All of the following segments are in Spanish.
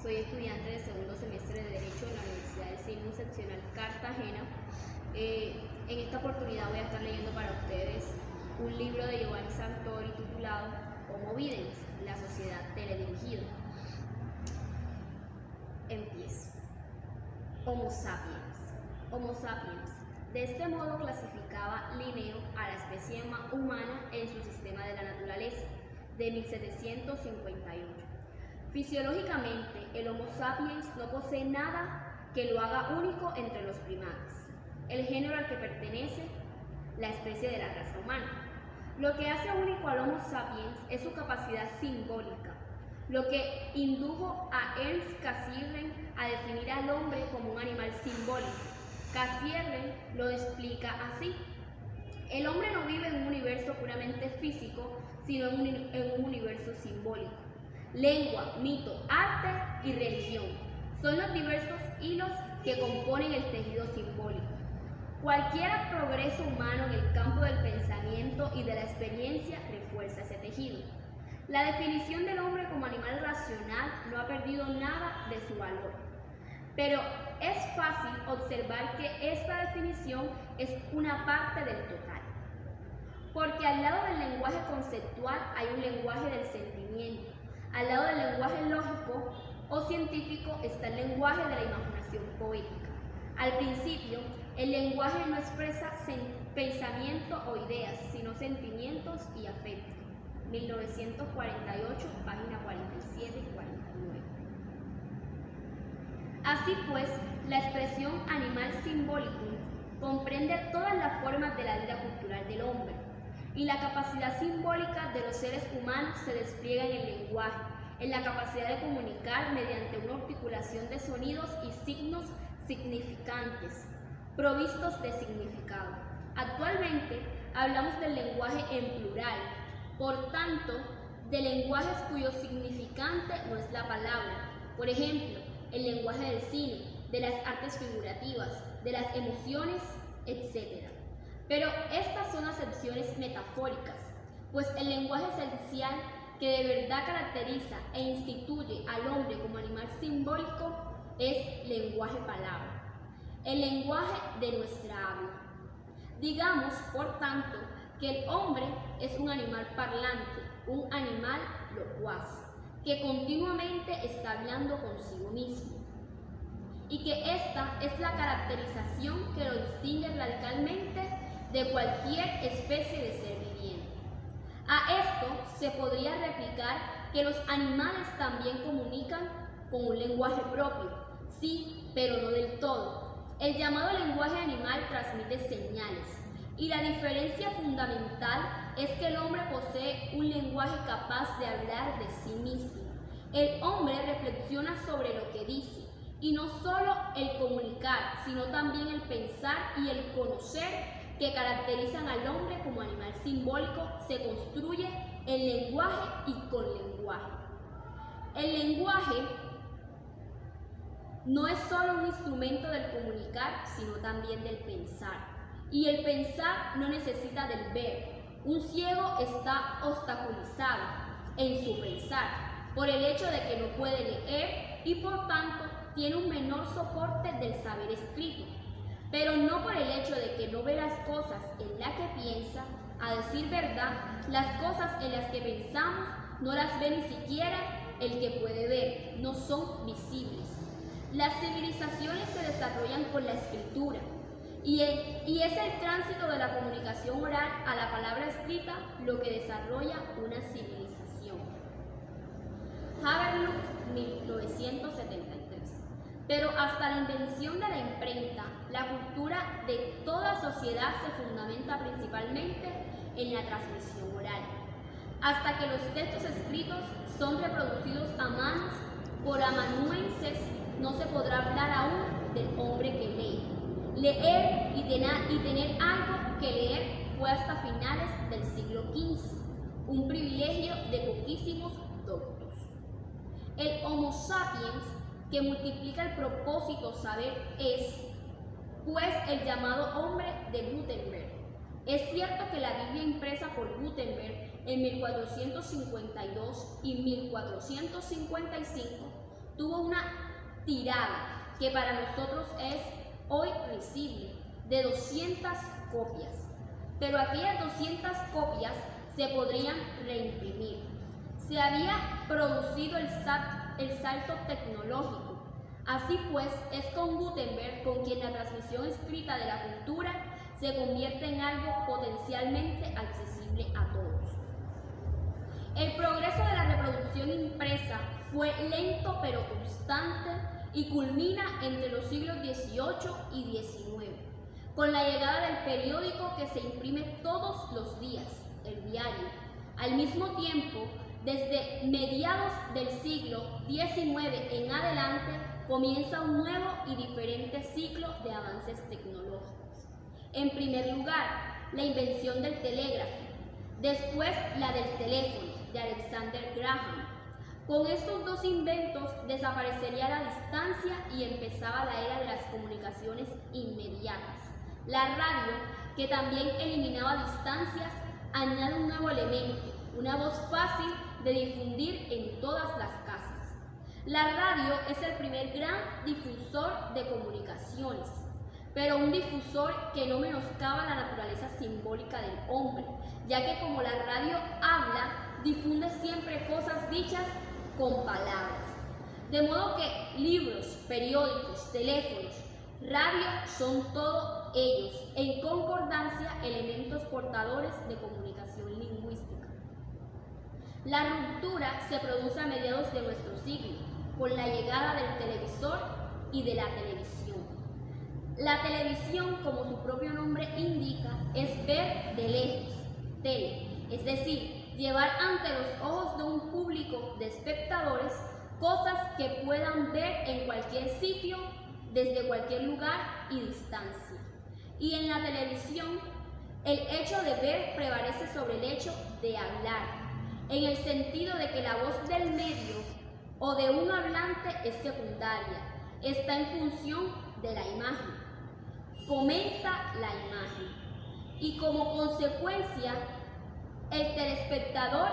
Soy estudiante del segundo semestre de Derecho en la Universidad del Siglo Seccional Cartagena. En esta oportunidad voy a estar leyendo para ustedes un libro de Giovanni Sartori titulado Homo Videns, la sociedad teledirigida. Empiezo. Homo sapiens. Homo sapiens. De este modo clasificaba Linneo a la especie humana en su sistema de la naturaleza, de 1758. Fisiológicamente, el Homo sapiens no posee nada que lo haga único entre los primates, el género al que pertenece la especie de la raza humana. Lo que hace único al Homo sapiens es su capacidad simbólica, lo que indujo a Ernst Cassirer a definir al hombre como un animal simbólico. Cassirer lo explica así: el hombre no vive en un universo puramente físico, sino en un universo simbólico. Lengua, mito, arte y religión son los diversos hilos que componen el tejido simbólico. Cualquier progreso humano en el campo del pensamiento y de la experiencia refuerza ese tejido. La definición del hombre como animal racional no ha perdido nada de su valor, pero es fácil observar que esta definición es una parte del total, porque al lado del lenguaje conceptual hay un lenguaje del sentimiento. Al lado del lenguaje lógico o científico está el lenguaje de la imaginación poética. Al principio, el lenguaje no expresa pensamiento o ideas, sino sentimientos y afectos. 1948, página 47 y 49. Así pues, la expresión animal simbólico comprende todas las formas de la vida cultural del hombre, y la capacidad simbólica de los seres humanos se despliega en el lenguaje, en la capacidad de comunicar mediante una articulación de sonidos y signos significantes, provistos de significado. Actualmente hablamos del lenguaje en plural, por tanto, de lenguajes cuyo significante no es la palabra. Por ejemplo, el lenguaje del cine, de las artes figurativas, de las emociones, etc. Pero estas son acepciones metafóricas, pues el lenguaje esencial que de verdad caracteriza e instituye al hombre como animal simbólico es lenguaje palabra, el lenguaje de nuestra habla. Digamos, por tanto, que el hombre es un animal parlante, un animal locuaz, que continuamente está hablando consigo mismo, y que esta es la caracterización que lo distingue radicalmente de cualquier especie de ser viviente. A esto se podría replicar que los animales también comunican con un lenguaje propio, sí, pero no del todo. El llamado lenguaje animal transmite señales, y la diferencia fundamental es que el hombre posee un lenguaje capaz de hablar de sí mismo. El hombre reflexiona sobre lo que dice, y no solo el comunicar, sino también el pensar y el conocer que caracterizan al hombre como animal simbólico se construye en lenguaje y con lenguaje. El lenguaje no es solo un instrumento del comunicar, sino también del pensar. Y el pensar no necesita del ver. Un ciego está obstaculizado en su pensar por el hecho de que no puede leer y por tanto tiene un menor soporte del saber escrito, pero no por el hecho de que no ve las cosas en las que piensa. A decir verdad, las cosas en las que pensamos no las ve ni siquiera el que puede ver, no son visibles. Las civilizaciones se desarrollan con la escritura, y es el tránsito de la comunicación oral a la palabra escrita lo que desarrolla una civilización. Havelock, 1973. Pero hasta la invención de la imprenta, la cultura de toda sociedad se fundamenta principalmente en la transmisión oral. Hasta que los textos escritos son reproducidos a manos por amanuenses, no se podrá hablar aún del hombre que lee. Leer y tener algo que leer fue hasta finales del siglo XV, un privilegio de poquísimos doctos. El Homo sapiens, que multiplica el propósito saber, es, pues, el llamado hombre de Gutenberg. Es cierto que la Biblia impresa por Gutenberg en 1452 y 1455 tuvo una tirada que para nosotros es hoy risible, de 200 copias. Pero aquellas 200 copias se podrían reimprimir. Se había producido el salto tecnológico. Así pues, es con Gutenberg con quien la transmisión escrita de la cultura se convierte en algo potencialmente accesible a todos. El progreso de la reproducción impresa fue lento pero constante y culmina entre los siglos XVIII y XIX, con la llegada del periódico que se imprime todos los días, el diario. Al mismo tiempo, desde mediados del siglo XIX en adelante, comienza un nuevo y diferente ciclo de avances tecnológicos. En primer lugar, la invención del telégrafo, después la del teléfono, de Alexander Graham. Con estos dos inventos desaparecería la distancia y empezaba la era de las comunicaciones inmediatas. La radio, que también eliminaba distancias, añade un nuevo elemento, una voz fácil de difundir en todas las casas. La radio es el primer gran difusor de comunicaciones, pero un difusor que no menoscaba la naturaleza simbólica del hombre, ya que como la radio habla, difunde siempre cosas dichas con palabras. De modo que libros, periódicos, teléfonos, radio son todos ellos, en concordancia, elementos portadores de comunicación lingüística. La ruptura se produce a mediados de nuestro siglo, con la llegada del televisor y de la televisión. La televisión, como su propio nombre indica, es ver de lejos, tele, es decir, llevar ante los ojos de un público de espectadores cosas que puedan ver en cualquier sitio, desde cualquier lugar y distancia. Y en la televisión, el hecho de ver prevalece sobre el hecho de hablar, en el sentido de que la voz del medio o de un hablante es secundaria, está en función de la imagen, comenta la imagen, y como consecuencia, el telespectador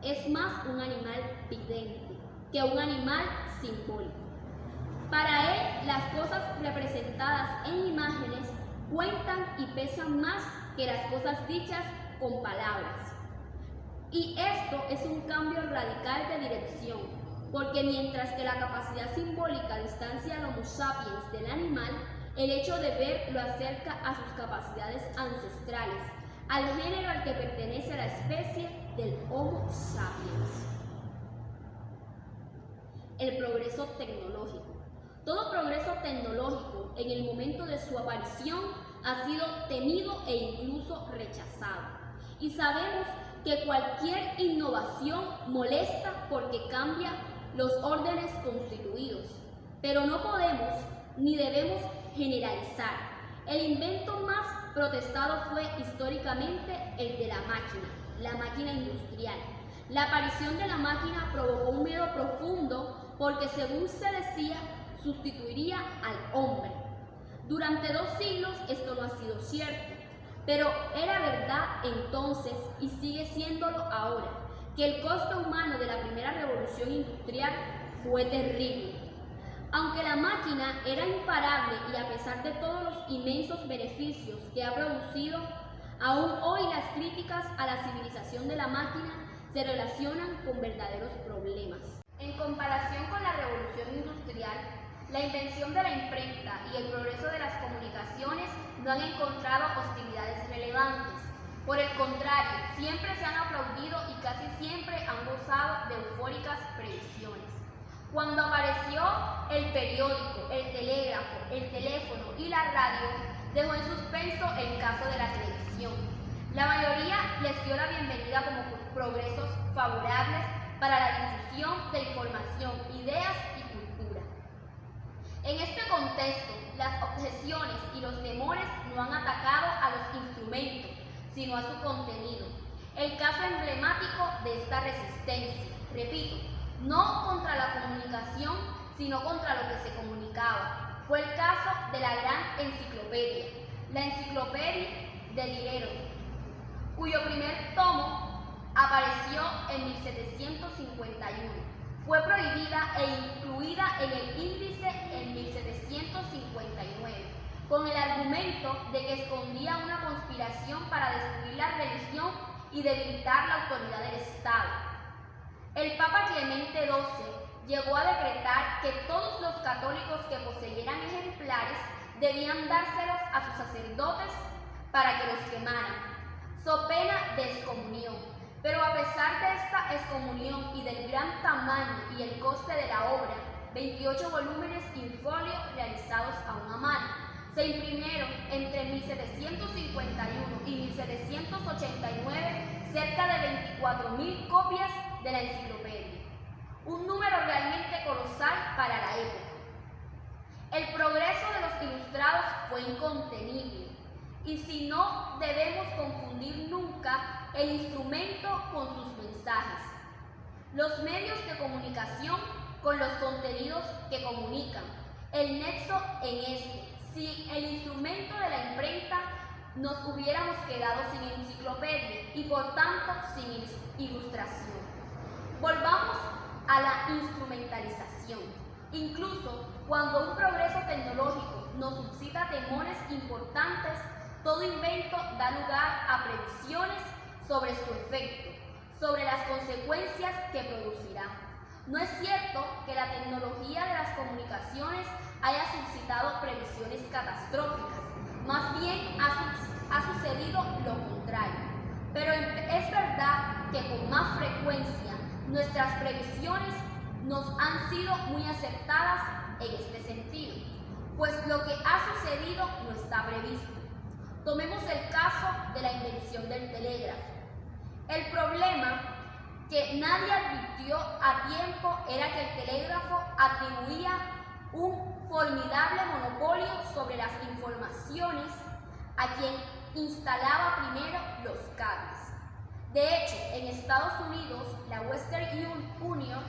es más un animal vidente que un animal simbólico. Para él, las cosas representadas en imágenes cuentan y pesan más que las cosas dichas con palabras. Y esto es un cambio radical de dirección, porque mientras que la capacidad simbólica distancia al Homo sapiens del animal, el hecho de ver lo acerca a sus capacidades ancestrales, al género al que pertenece la especie del Homo sapiens. El progreso tecnológico. Todo progreso tecnológico en el momento de su aparición ha sido temido e incluso rechazado. Y sabemos que cualquier innovación molesta porque cambia los órdenes constituidos. Pero no podemos ni debemos generalizar. El invento más protestado fue históricamente el de la máquina industrial. La aparición de la máquina provocó un miedo profundo porque, según se decía, sustituiría al hombre. Durante 2 siglos esto no ha sido cierto, pero era verdad entonces y sigue siéndolo ahora, que el costo humano de la primera revolución industrial fue terrible. Aunque la máquina era imparable y a pesar de todos los inmensos beneficios que ha producido, aún hoy las críticas a la civilización de la máquina se relacionan con verdaderos problemas. En comparación con la revolución industrial, la invención de la imprenta y el progreso de las comunicaciones no han encontrado hostilidades relevantes. Por el contrario, siempre se han aplaudido y casi siempre han gozado de eufóricas previsiones. Cuando apareció el periódico, el telégrafo, el teléfono y la radio, dejó en suspenso el caso de la televisión. La mayoría les dio la bienvenida como progresos favorables para la difusión de información, ideas y cultura. En este contexto, las objeciones y los temores no han atacado a los instrumentos, sino a su contenido. El caso emblemático de esta resistencia, repito, no contra la comunicación, sino contra lo que se comunicaba, fue el caso de la gran enciclopedia, la Enciclopedia de Diderot, cuyo primer tomo apareció en 1751. Fue prohibida e incluida en el índice en 1759, con el argumento de que escondía una conspiración para destruir la religión y debilitar la autoridad del Estado. El Papa Clemente XII llegó a decretar que todos los católicos que poseyeran ejemplares debían dárselos a sus sacerdotes para que los quemaran, so pena de excomunión. Pero a pesar de esta excomunión y del gran tamaño y el coste de la obra, 28 volúmenes in folio realizados a una mano, se imprimieron entre 1751 y 1789 cerca de 24.000 copias de la enciclopedia, un número realmente colosal para la época. El progreso de los ilustrados fue incontenible, y si no debemos confundir nunca el instrumento con sus mensajes, los medios de comunicación con los contenidos que comunican, el nexo en este. Si el instrumento de la imprenta nos hubiéramos quedado sin enciclopedia y por tanto sin ilustración. Volvamos a la instrumentalización. Incluso cuando un progreso tecnológico nos suscita temores importantes, todo invento da lugar a previsiones sobre su efecto, sobre las consecuencias que producirá. No es cierto que la tecnología de las comunicaciones haya suscitado previsiones catastróficas, más bien ha sucedido lo contrario. Pero es verdad que con más frecuencia nuestras previsiones nos han sido muy acertadas en este sentido, pues lo que ha sucedido no está previsto. Tomemos el caso de la invención del telégrafo. El problema que nadie advirtió a tiempo era que el telégrafo atribuía un formidable monopolio sobre las informaciones a quien instalaba primero los cables. De hecho, en Estados Unidos, la Western Union,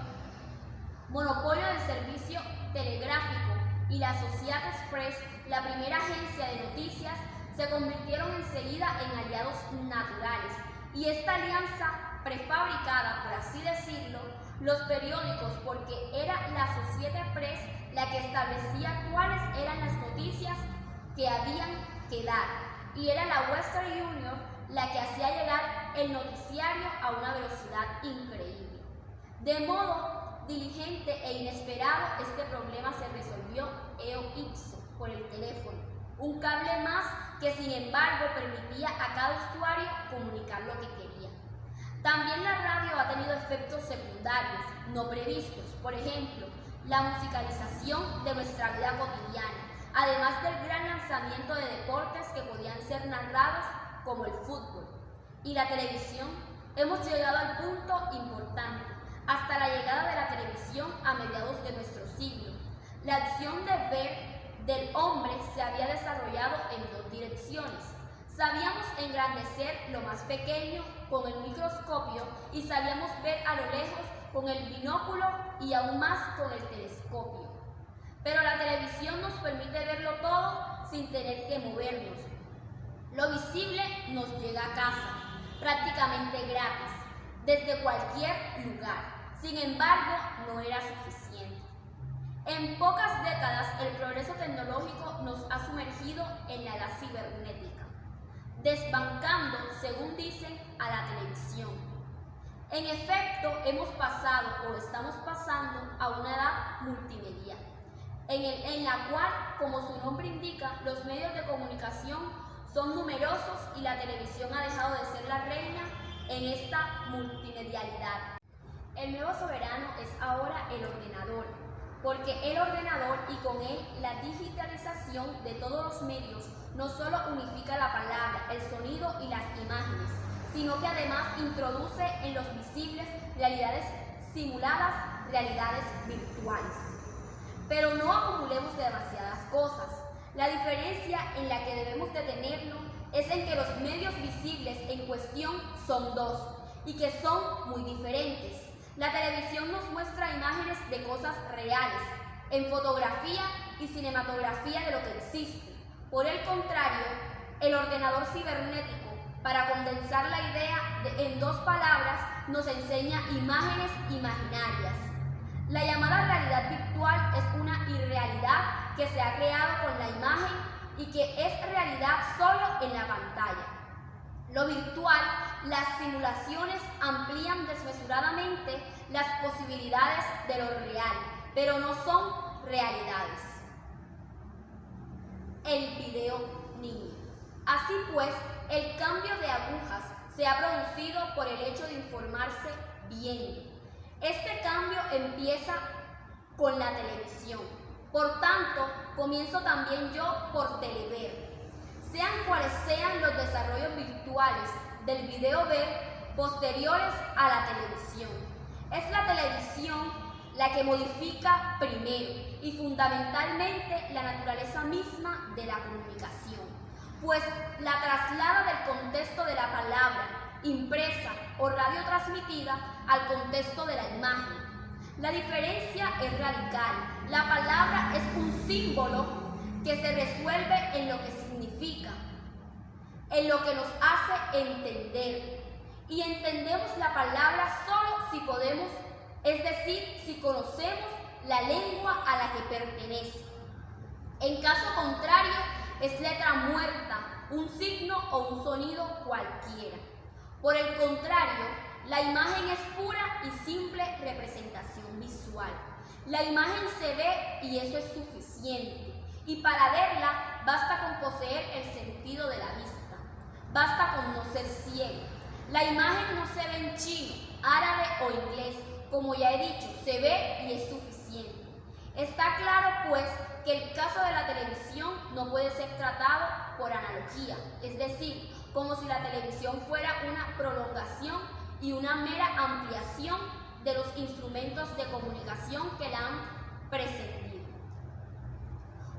monopolio del servicio telegráfico, y la Associated Press, la primera agencia de noticias, se convirtieron enseguida en aliados naturales, y esta alianza prefabricada, por así decirlo, los periódicos, porque era la Associated Press la que establecía cuáles eran las noticias que habían que dar, y era la Western Union la que hacía llegar el noticiario a una velocidad increíble. De modo diligente e inesperado, este problema se resolvió eo ipso por el teléfono, un cable más que sin embargo permitía a cada usuario comunicar lo que quería. También la radio ha tenido efectos secundarios no previstos, por ejemplo, la musicalización de nuestra vida cotidiana, además del gran lanzamiento de deportes que podían ser narrados como el fútbol. Y la televisión, hemos llegado al punto importante, hasta la llegada de la televisión a mediados de nuestro siglo. La acción de ver del hombre se había desarrollado en dos direcciones. Sabíamos engrandecer lo más pequeño con el microscopio y sabíamos ver a lo lejos con el binóculo y aún más con el telescopio. Pero la televisión nos permite verlo todo sin tener que movernos. Lo visible nos llega a casa, prácticamente gratis, desde cualquier lugar. Sin embargo, no era suficiente. En pocas décadas, el progreso tecnológico nos ha sumergido en la edad cibernética, desbancando, según dicen, a la televisión. En efecto, hemos pasado o estamos pasando a una edad multimedia, en la cual, como su nombre indica, los medios de comunicación son numerosos y la televisión ha dejado de ser la reina en esta multimedialidad. El nuevo soberano es ahora el ordenador, porque el ordenador y con él la digitalización de todos los medios no solo unifica la palabra, el sonido y las imágenes, sino que además introduce en los visibles realidades simuladas, realidades virtuales. Pero no acumulemos demasiadas cosas. La diferencia en la que debemos detenernos es en que los medios visibles en cuestión son dos y que son muy diferentes. La televisión nos muestra imágenes de cosas reales, en fotografía y cinematografía de lo que existe. Por el contrario, el ordenador cibernético, para condensar la idea en dos palabras, nos enseña imágenes imaginarias. La llamada realidad virtual es una irrealidad que se ha creado con la imagen y que es realidad solo en la pantalla. Lo virtual, las simulaciones amplían desmesuradamente las posibilidades de lo real, pero no son realidades. El video niño. Así pues, el cambio de agujas se ha producido por el hecho de informarse bien. Este cambio empieza con la televisión. Por tanto, comienzo también yo por telever. Sean cuales sean los desarrollos virtuales del video ver posteriores a la televisión. Es la televisión la que modifica primero y fundamentalmente la naturaleza misma de la comunicación, pues la traslada del contexto de la palabra impresa o radiotransmitida al contexto de la imagen. La diferencia es radical. La palabra es un símbolo que se resuelve en lo que significa, en lo que nos hace entender. Y entendemos la palabra solo si podemos, es decir, si conocemos la lengua a la que pertenece. En caso contrario, es letra muerta, un signo o un sonido cualquiera. Por el contrario, la imagen es pura y simple representación visual. La imagen se ve y eso es suficiente. Y para verla basta con poseer el sentido de la vista. Basta con no ser ciego. La imagen no se ve en chino, árabe o inglés. Como ya he dicho, se ve y es suficiente. Está claro, pues, que el caso de la televisión no puede ser tratado por analogía, es decir, como si la televisión fuera una prolongación y una mera ampliación de los instrumentos de comunicación que la han precedido.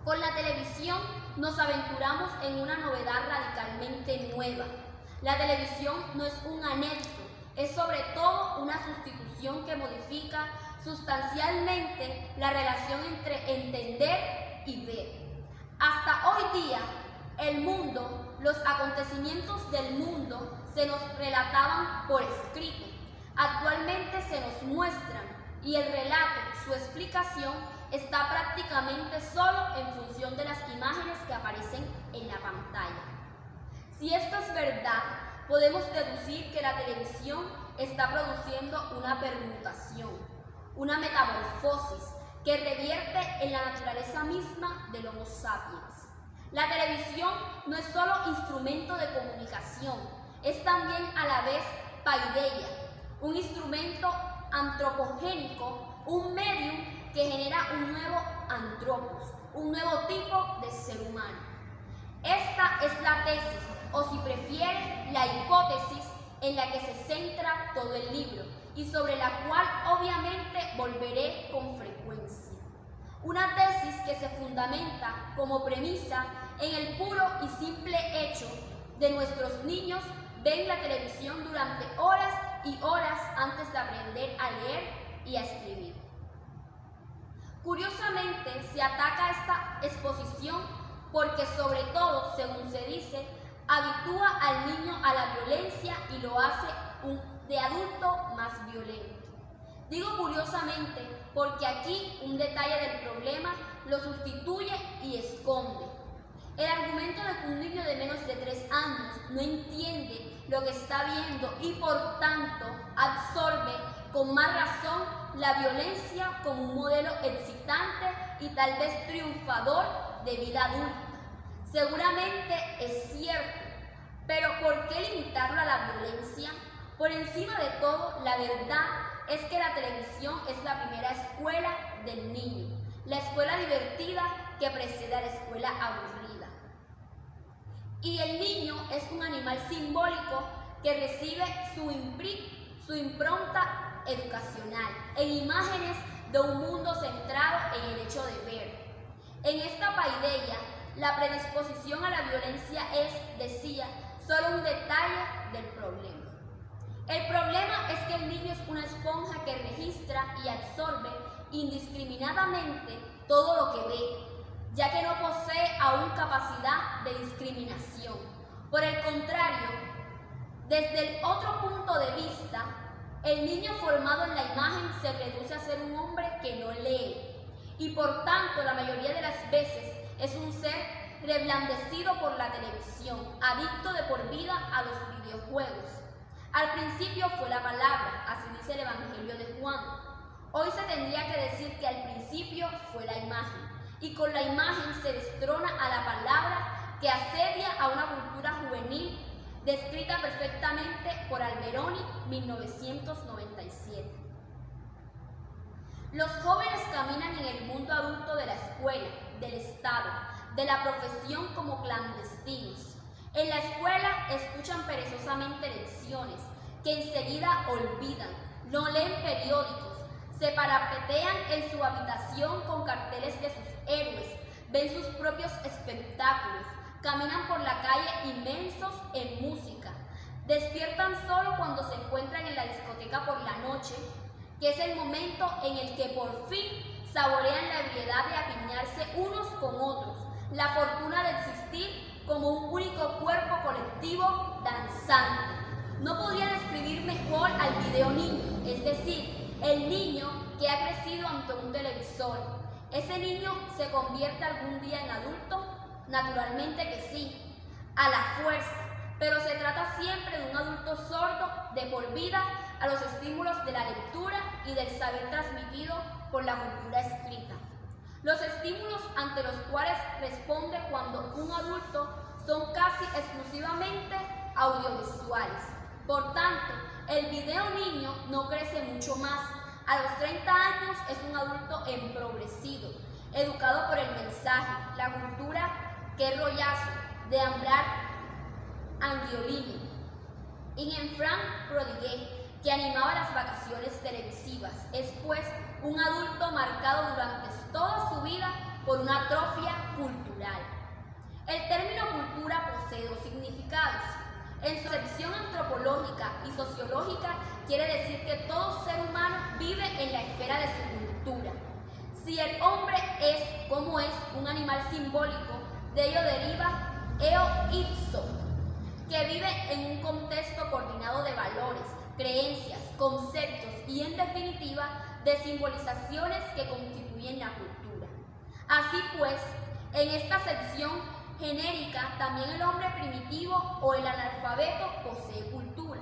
Con la televisión nos aventuramos en una novedad radicalmente nueva. La televisión no es un anexo, es sobre todo una sustitución que modifica sustancialmente la relación entre entender y ver. Hasta hoy día, el mundo, los acontecimientos del mundo se nos relataban por escrito. Actualmente se nos muestran y el relato, su explicación, está prácticamente solo en función de las imágenes que aparecen en la pantalla. Si esto es verdad, podemos deducir que la televisión está produciendo una permutación, una metamorfosis que revierte en la naturaleza misma del Homo sapiens. La televisión no es solo instrumento de comunicación, es también a la vez paideia, un instrumento antropogénico, un medium que genera un nuevo antropos, un nuevo tipo de ser humano. Esta es la tesis, o si prefiere, la hipótesis en la que se centra todo el libro y sobre la cual obviamente volveré con frecuencia. Una tesis que se fundamenta como premisa en el puro y simple hecho de nuestros niños ven la televisión durante horas y horas antes de aprender a leer y a escribir. Curiosamente, se ataca esta exposición porque sobre todo, según se dice, habitúa al niño a la violencia y lo hace de adulto más violento. Digo curiosamente porque aquí un detalle del problema lo sustituye y esconde. El argumento de que un niño de menos de 3 años no entiende lo que está viendo y por tanto absorbe con más razón la violencia como un modelo excitante y tal vez triunfador de vida adulta. Seguramente es cierto, pero ¿por qué limitarlo a la violencia? Por encima de todo, la verdad es que la televisión es la primera escuela del niño, la escuela divertida que precede a la escuela aburrida. Y el niño es un animal simbólico que recibe su impronta educacional en imágenes de un mundo centrado en el hecho de ver. En esta paideia, la predisposición a la violencia es, decía, solo un detalle del problema. El problema es que el niño es una esponja que registra y absorbe indiscriminadamente todo lo que ve, ya que no posee aún capacidad de discriminación. Por el contrario, desde el otro punto de vista, El niño formado en la imagen se reduce a ser un hombre que no lee y por tanto la mayoría de las veces es un ser reblandecido por la televisión, adicto de por vida a los videojuegos. Al principio fue la palabra, así dice el Evangelio de Juan. Hoy se tendría que decir que al principio fue la imagen y con la imagen se destrona a la palabra que asedia a una cultura juvenil descrita perfectamente por Alberoni, 1997. Los jóvenes caminan en el mundo adulto de la escuela, del Estado, de la profesión como clandestinos. En la escuela escuchan perezosamente lecciones que enseguida olvidan, no leen periódicos, se parapetean en su habitación con carteles de sus héroes, ven sus propios espectáculos, caminan por la calle inmensos en música, despiertan solo cuando se encuentran en la discoteca por la noche, que es el momento en el que por fin saborean la ebriedad de apiñarse unos con otros, la fortuna de existir como un único cuerpo colectivo danzante. No podría describir mejor al video niño, es decir, el niño que ha crecido ante un televisor. ¿Ese niño se convierte algún día en adulto? Naturalmente que sí, a la fuerza, pero se trata siempre de un adulto sordo de por vida a los estímulos de la lectura y del saber transmitido por la cultura escrita. Los estímulos ante los cuales responde cuando un adulto son casi exclusivamente audiovisuales. Por tanto, el video niño no crece mucho más. A los 30 años es un adulto empobrecido, educado por el mensaje, la cultura, qué rollazo, de Ambrar Angiolini. Y en Frank Prodiguet, que animaba las vacaciones televisivas, es pues un adulto marcado durante toda su vida por una atrofia cultural. El término cultura posee dos significados. En su acepción antropológica y sociológica quiere decir que todo ser humano vive en la esfera de su cultura. Si el hombre es, como es, un animal simbólico, de ello deriva eo ipso, que vive en un contexto coordinado de valores, creencias, conceptos y, en definitiva, de simbolizaciones que constituyen la cultura. Así pues, en esta acepción genérica, también el hombre primitivo o el analfabeto posee cultura.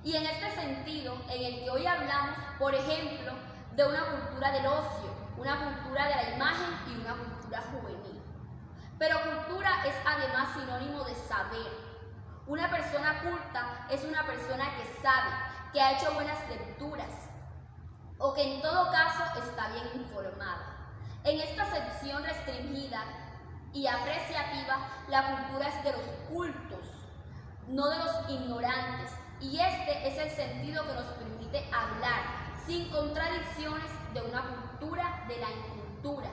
Y en este sentido, en el que hoy hablamos, por ejemplo, de una cultura del ocio, una cultura de la imagen y una cultura juvenil. Pero cultura es además sinónimo de saber. Una persona culta es una persona que sabe, que ha hecho buenas lecturas o que en todo caso está bien informada. En esta acepción restringida y apreciativa, la cultura es de los cultos, no de los ignorantes, y este es el sentido que nos permite hablar sin contradicciones de una cultura de la incultura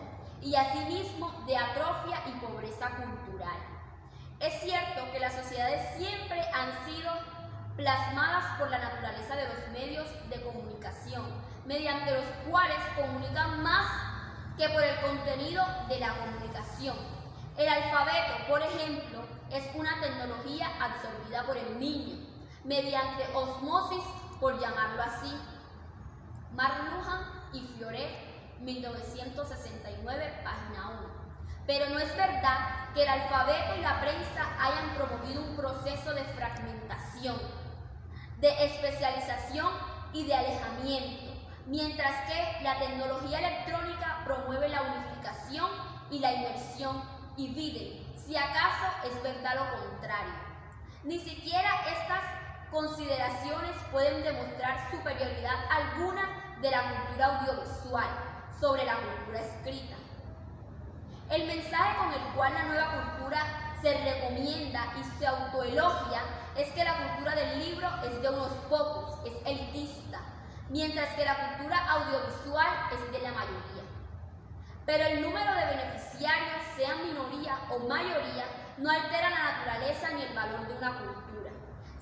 y asimismo de atrofia y pobreza cultural. Es cierto que las sociedades siempre han sido plasmadas por la naturaleza de los medios de comunicación, mediante los cuales comunican más que por el contenido de la comunicación. El alfabeto, por ejemplo, es una tecnología absorbida por el niño, mediante osmosis, por llamarlo así. McLuhan y Fioret, 1969, página 1. Pero no es verdad que el alfabeto y la prensa hayan promovido un proceso de fragmentación, de especialización y de alejamiento, mientras que la tecnología electrónica promueve la unificación y la inmersión. Y vive, si acaso es verdad lo contrario. Ni siquiera estas consideraciones pueden demostrar superioridad alguna de la cultura audiovisual sobre la cultura escrita. El mensaje con el cual la nueva cultura se recomienda y se autoelogia es que la cultura del libro es de unos pocos, es elitista, mientras que la cultura audiovisual es de la mayoría. Pero el número de beneficiarios, sean minoría o mayoría, no altera la naturaleza ni el valor de una cultura.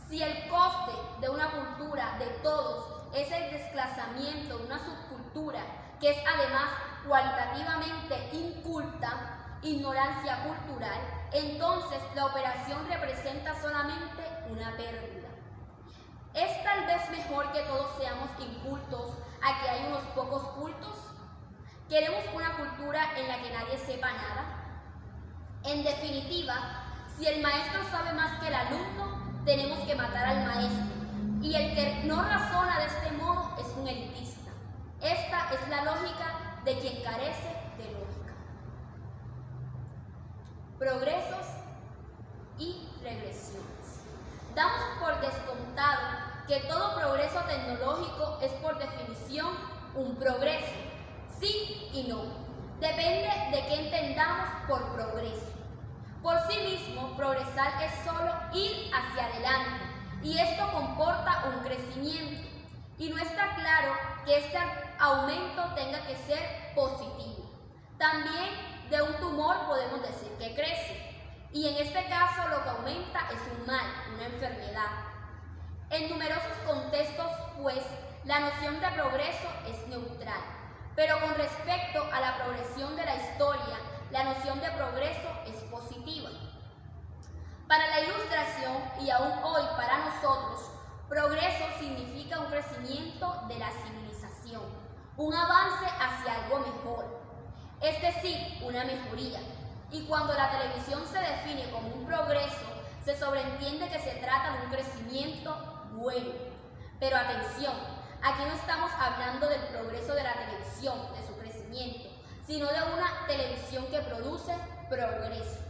Si el coste de una cultura de todos es el desplazamiento de una subcultura que es además cualitativamente inculta, ignorancia cultural, entonces la operación representa solamente una pérdida. ¿Es tal vez mejor que todos seamos incultos a que hay unos pocos cultos? ¿Queremos una cultura en la que nadie sepa nada? En definitiva, si el maestro sabe más que el alumno, tenemos que matar al maestro. Y el que no razona de este modo es un elitista. Esta es la lógica de quien carece de lógica. Progresos y regresiones. Damos por descontado que todo progreso tecnológico es por definición un progreso. Sí y no. Depende de qué entendamos por progreso. Por sí mismo, progresar es solo ir hacia adelante, y esto comporta un crecimiento. Y no está claro que este aumento tenga que ser positivo. También de un tumor podemos decir que crece, y en este caso lo que aumenta es un mal, una enfermedad. En numerosos contextos, pues, la noción de progreso es neutral, pero con respecto a la progresión de la historia, la noción de progreso es positiva. Para la Ilustración, y aún hoy para nosotros, progreso significa un crecimiento de la civilización, un avance hacia algo mejor, es decir, una mejoría. Y cuando la televisión se define como un progreso, se sobreentiende que se trata de un crecimiento bueno. Pero atención, aquí no estamos hablando del progreso de la televisión, de su crecimiento, sino de una televisión que produce progreso.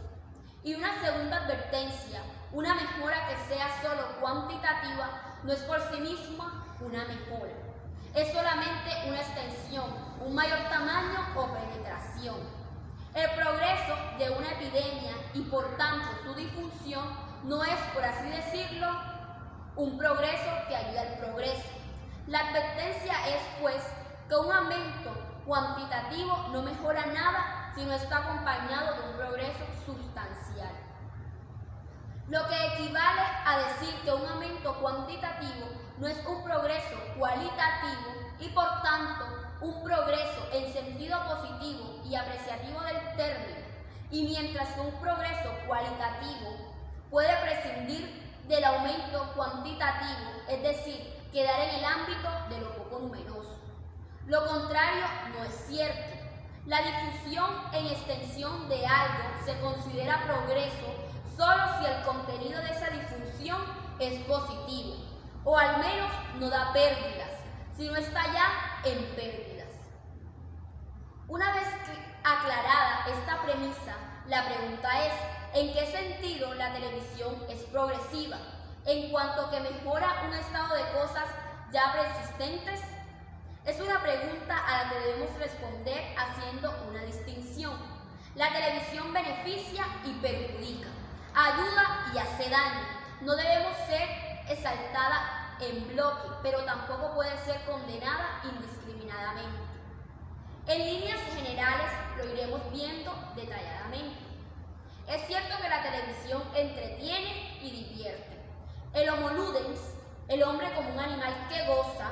Y una segunda advertencia, una mejora que sea solo cuantitativa no es por sí misma una mejora. Es solamente una extensión, un mayor tamaño o penetración. El progreso de una epidemia y por tanto su difusión no es, por así decirlo, un progreso que ayuda al progreso. La advertencia es, pues, que un aumento cuantitativo no mejora nada si no está acompañado de un progreso sustancial. Lo que equivale a decir que un aumento cuantitativo no es un progreso cualitativo y por tanto un progreso en sentido positivo y apreciativo del término, y mientras que un progreso cualitativo puede prescindir del aumento cuantitativo, es decir, quedar en el ámbito de lo poco numeroso. Lo contrario no es cierto. La difusión en extensión de algo se considera progreso solo si el contenido de esa difusión es positivo, o al menos no da pérdidas, si no está ya en pérdidas. Una vez aclarada esta premisa, la pregunta es, ¿en qué sentido la televisión es progresiva? ¿En cuanto que mejora un estado de cosas ya preexistentes? Es una pregunta a la que debemos responder haciendo una distinción. La televisión beneficia y perjudica, ayuda y hace daño. No debemos ser exaltada en bloque, pero tampoco puede ser condenada indiscriminadamente. En líneas generales lo iremos viendo detalladamente. Es cierto que la televisión entretiene y divierte. El Homo ludens, el hombre como un animal que goza,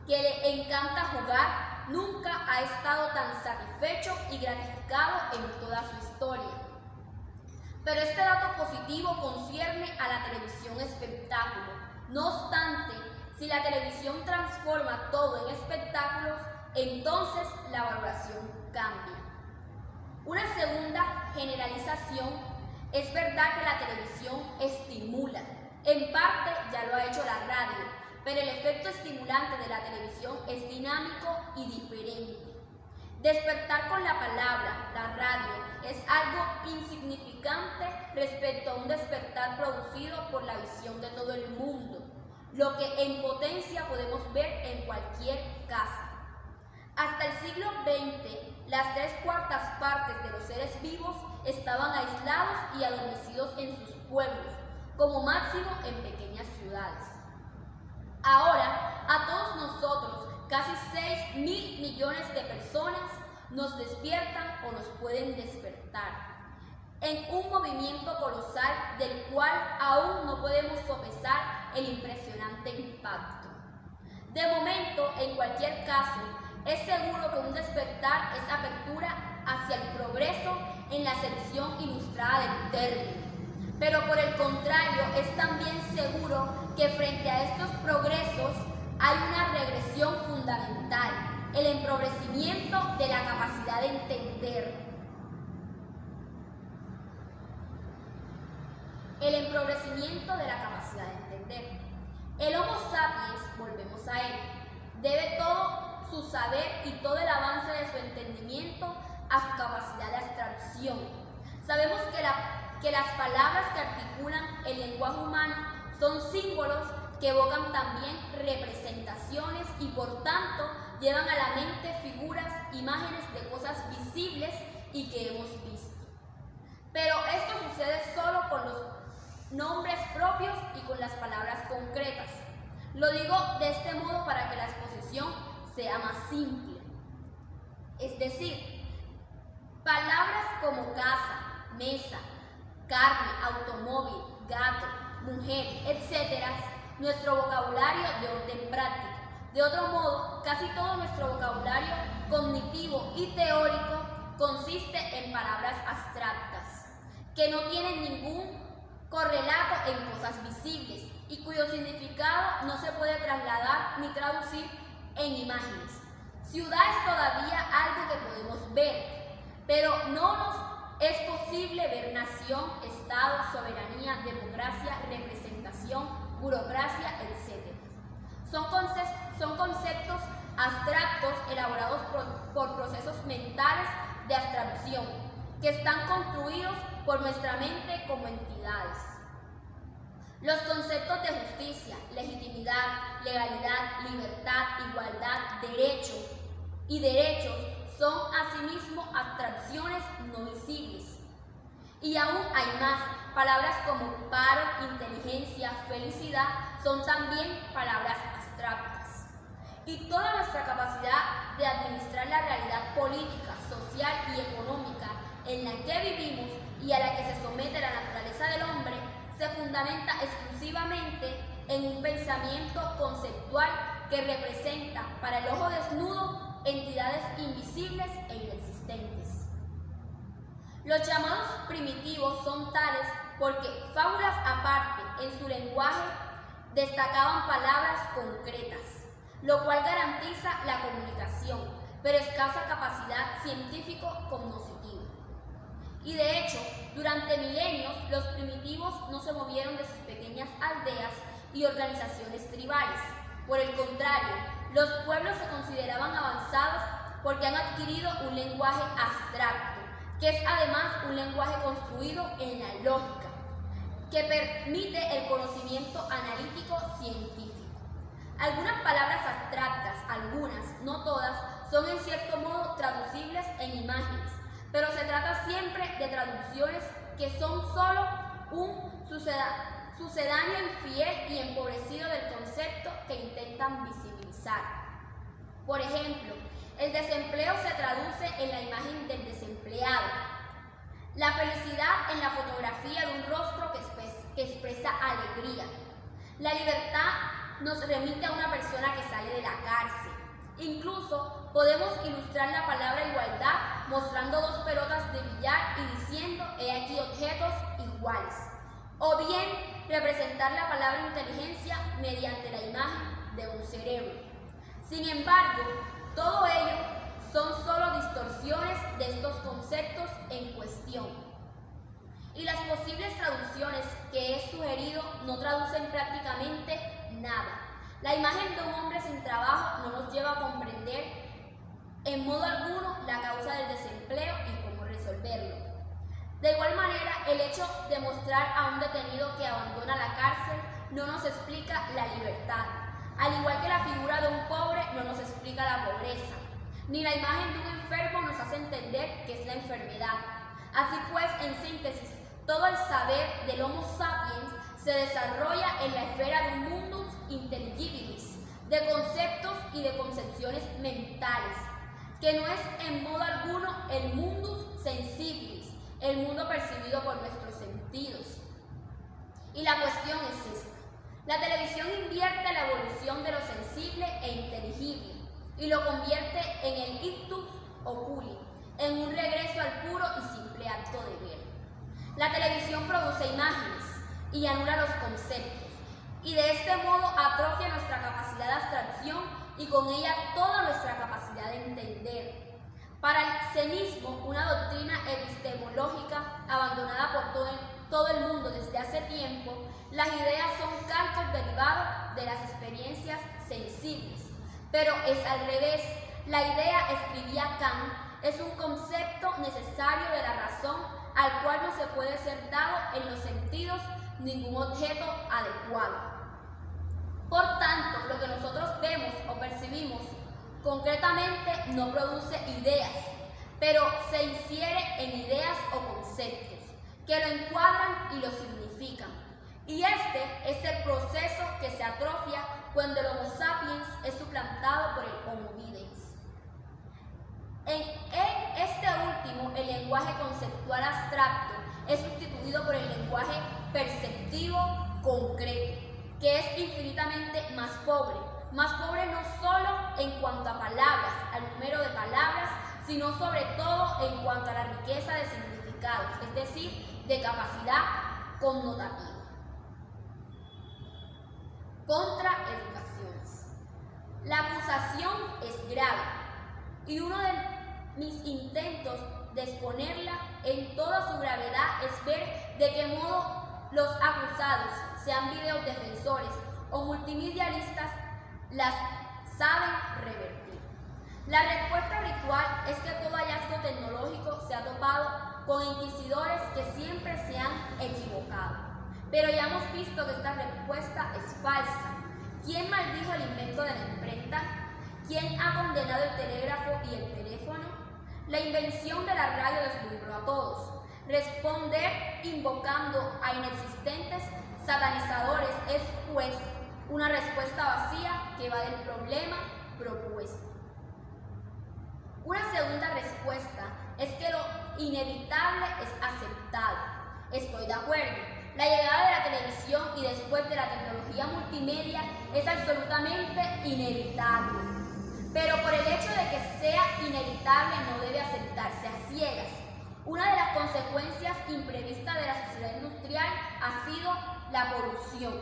que le encanta jugar, nunca ha estado tan satisfecho y gratificado en toda su historia. Pero este dato positivo concierne a la televisión espectáculo. No obstante, si la televisión transforma todo en espectáculos, entonces la valoración cambia. Una segunda generalización: es verdad que la televisión estimula. En parte ya lo ha hecho la radio, pero el efecto estimulante de la televisión es dinámico y diferente. Despertar con la palabra, la radio, es algo insignificante respecto a un despertar producido por la visión de todo el mundo, lo que en potencia podemos ver en cualquier casa. Hasta el siglo XX, las 3/4 partes de los seres vivos estaban aislados y adormecidos en sus pueblos, como máximo en pequeñas ciudades. Ahora, a todos nosotros, casi 6.000 millones de personas, nos despiertan o nos pueden despertar, en un movimiento colosal del cual aún no podemos sopesar el impresionante impacto. De momento, en cualquier caso, es seguro que un despertar es apertura hacia el progreso en la acepción ilustrada del término, pero por el contrario es también seguro que frente a estos progresos hay una regresión fundamental, el empobrecimiento de la capacidad de entender. El empobrecimiento de la capacidad de entender. El Homo sapiens, volvemos a él, debe todo su saber y todo el avance de su entendimiento a su capacidad de abstracción. Sabemos que las palabras que articulan el lenguaje humano son símbolos que evocan también representaciones y por tanto llevan a la mente figuras, imágenes de cosas visibles y que hemos visto. Pero esto sucede solo con los nombres propios y con las palabras concretas. Lo digo de este modo para que la exposición sea más simple. Es decir, palabras como casa, mesa, carne, automóvil, gato, mujer, etc., nuestro vocabulario de orden práctico. De otro modo, casi todo nuestro vocabulario cognitivo y teórico consiste en palabras abstractas, que no tienen ningún correlato en cosas visibles y cuyo significado no se puede trasladar ni traducir en imágenes. Ciudad es todavía algo que podemos ver, pero no nos es posible ver nación, Estado, soberanía, democracia, representación, burocracia, etc. Son conceptos abstractos elaborados por procesos mentales de abstracción que están construidos por nuestra mente como entidades. Los conceptos de justicia, legitimidad, legalidad, libertad, igualdad, derecho y derechos son asimismo abstracciones no visibles. Y aún hay más, palabras como paro, inteligencia, felicidad son también palabras abstractas. Y toda nuestra capacidad de administrar la realidad política, social y económica en la que vivimos y a la que se somete la naturaleza del hombre se fundamenta exclusivamente en un pensamiento conceptual que representa para el ojo desnudo entidades invisibles e inexistentes. Los llamados primitivos son tales porque, fábulas aparte, en su lenguaje destacaban palabras concretas, lo cual garantiza la comunicación, pero escasa capacidad científico-cognoscitiva. Y de hecho, durante milenios, los primitivos no se movieron de sus pequeñas aldeas y organizaciones tribales. Por el contrario, los pueblos se consideraban avanzados porque han adquirido un lenguaje abstracto, que es además un lenguaje construido en la lógica, que permite el conocimiento analítico científico. Algunas palabras abstractas, algunas, no todas, son en cierto modo traducibles en imágenes, pero se trata siempre de traducciones que son solo un sucedáneo infiel y empobrecido del concepto que intentan visibilizar. Por ejemplo, el desempleo se traduce en la imagen del desempleado, la felicidad en la fotografía de un rostro que expresa alegría, la libertad nos remite a una persona que sale de la cárcel. Incluso podemos ilustrar la palabra igualdad mostrando dos pelotas de billar y diciendo he aquí objetos iguales. O bien representar la palabra inteligencia mediante la imagen de un cerebro. Sin embargo, todo ello son solo distorsiones de estos conceptos en cuestión. Y las posibles traducciones que he sugerido no traducen prácticamente nada. La imagen de un hombre sin trabajo no nos lleva a comprender en modo alguno la causa del desempleo y cómo resolverlo. De igual manera, el hecho de mostrar a un detenido que abandona la cárcel no nos explica la libertad, al igual que la figura de un pobre no nos explica la pobreza, ni la imagen de un enfermo nos hace entender qué es la enfermedad. Así pues, en síntesis, todo el saber del Homo sapiens se desarrolla en la esfera de un mundus intelligibilis, de conceptos y de concepciones mentales, que no es en modo alguno el mundus sensibilis, el mundo percibido por nuestros sentidos. Y la cuestión es esta: la televisión invierte la evolución de lo sensible e inteligible y lo convierte en el ictus oculi, en un regreso al puro y simple acto de ver. La televisión produce imágenes y anula los conceptos, y de este modo atrofia nuestra capacidad de abstracción y con ella toda nuestra capacidad de entender. Para el cenismo, una doctrina epistemológica abandonada por todo el mundo desde hace tiempo, las ideas son calcos derivados de las experiencias sensibles. Pero es al revés. La idea, escribía Kant, es un concepto necesario de la razón al cual no se puede ser dado en los sentidos ningún objeto adecuado. Por tanto, lo que nosotros vemos o percibimos concretamente no produce ideas, pero se infiere en ideas o conceptos que lo encuadran y lo significan. Y este es el proceso que se atrofia cuando el Homo sapiens es suplantado por el Homo videns. En este último, el lenguaje conceptual abstracto es sustituido por el lenguaje perceptivo concreto, que es infinitamente más pobre no solo en cuanto a palabras, al número de palabras, sino sobre todo en cuanto a la riqueza de significados, es decir, de capacidad connotativa. Contraeducaciones. La acusación es grave y uno de mis intentos de exponerla en toda su gravedad es ver de qué modo los acusados, sean videodefensores o multimedialistas, las saben revertir. La respuesta habitual es que todo hallazgo tecnológico se ha topado con inquisidores que siempre se han equivocado. Pero ya hemos visto que esta respuesta es falsa. ¿Quién maldijo el invento de la imprenta? ¿Quién ha condenado el telégrafo y el teléfono? La invención de la radio deslumbró a todos. Responder invocando a inexistentes satanizadores es, pues, una respuesta vacía que va del problema propuesto. Una segunda respuesta es que lo inevitable es aceptado. Estoy de acuerdo. La llegada de la televisión y después de la tecnología multimedia es absolutamente inevitable. Pero por el hecho de que sea inevitable no debe aceptarse a ciegas. Una de las consecuencias imprevistas de la sociedad industrial ha sido la polución,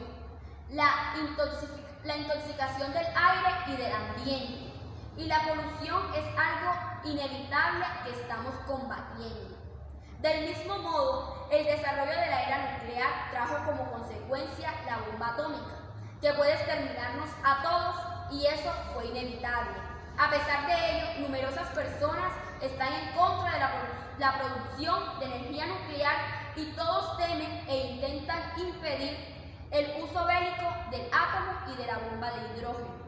la intoxicación del aire y del ambiente. Y la polución es algo inevitable que estamos combatiendo. Del mismo modo, el desarrollo de la era nuclear trajo como consecuencia la bomba atómica, que puede exterminarnos a todos, y eso fue inevitable. A pesar de ello, numerosas personas están en contra de la producción de energía nuclear y todos temen e intentan impedir el uso bélico del átomo y de la bomba de hidrógeno.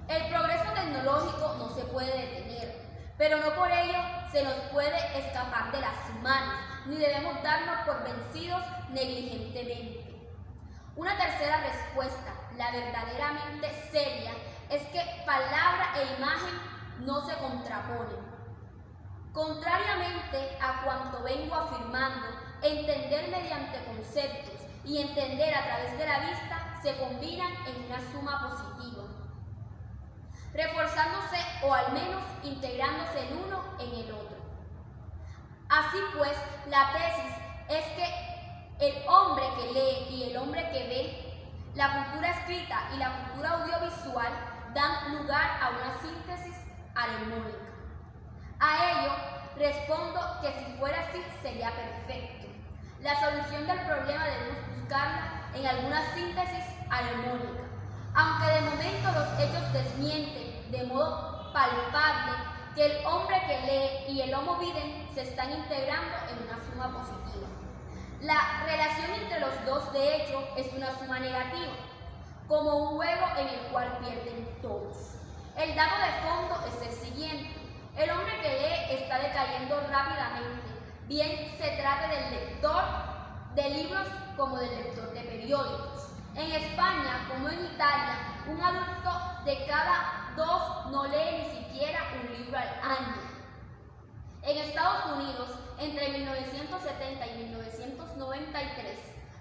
El progreso tecnológico no se puede detener, pero no por ello se nos puede escapar de las manos, ni debemos darnos por vencidos negligentemente. Una tercera respuesta, la verdaderamente seria, es que palabra e imagen no se contraponen. Contrariamente a cuanto vengo afirmando, entender mediante conceptos y entender a través de la vista se combinan en una suma positiva, reforzándose o al menos integrándose el uno en el otro. Así pues, la tesis es que el hombre que lee y el hombre que ve, la cultura escrita y la cultura audiovisual dan lugar a una síntesis armónica. A ello respondo que si fuera así sería perfecto. La solución del problema debemos buscarla en alguna síntesis armónica, aunque de momento los hechos desmienten de modo palpable que el hombre que lee y el Homo videns se están integrando en una suma positiva. La relación entre los dos, de hecho, es una suma negativa, como un juego en el cual pierden todos. El dato de fondo es el siguiente: el hombre que lee está decayendo rápidamente, bien se trate del lector de libros como del lector de periódicos. En España, como en Italia, un adulto de cada 2 no lee ni siquiera un libro al año. En Estados Unidos, entre 1970 y 1993,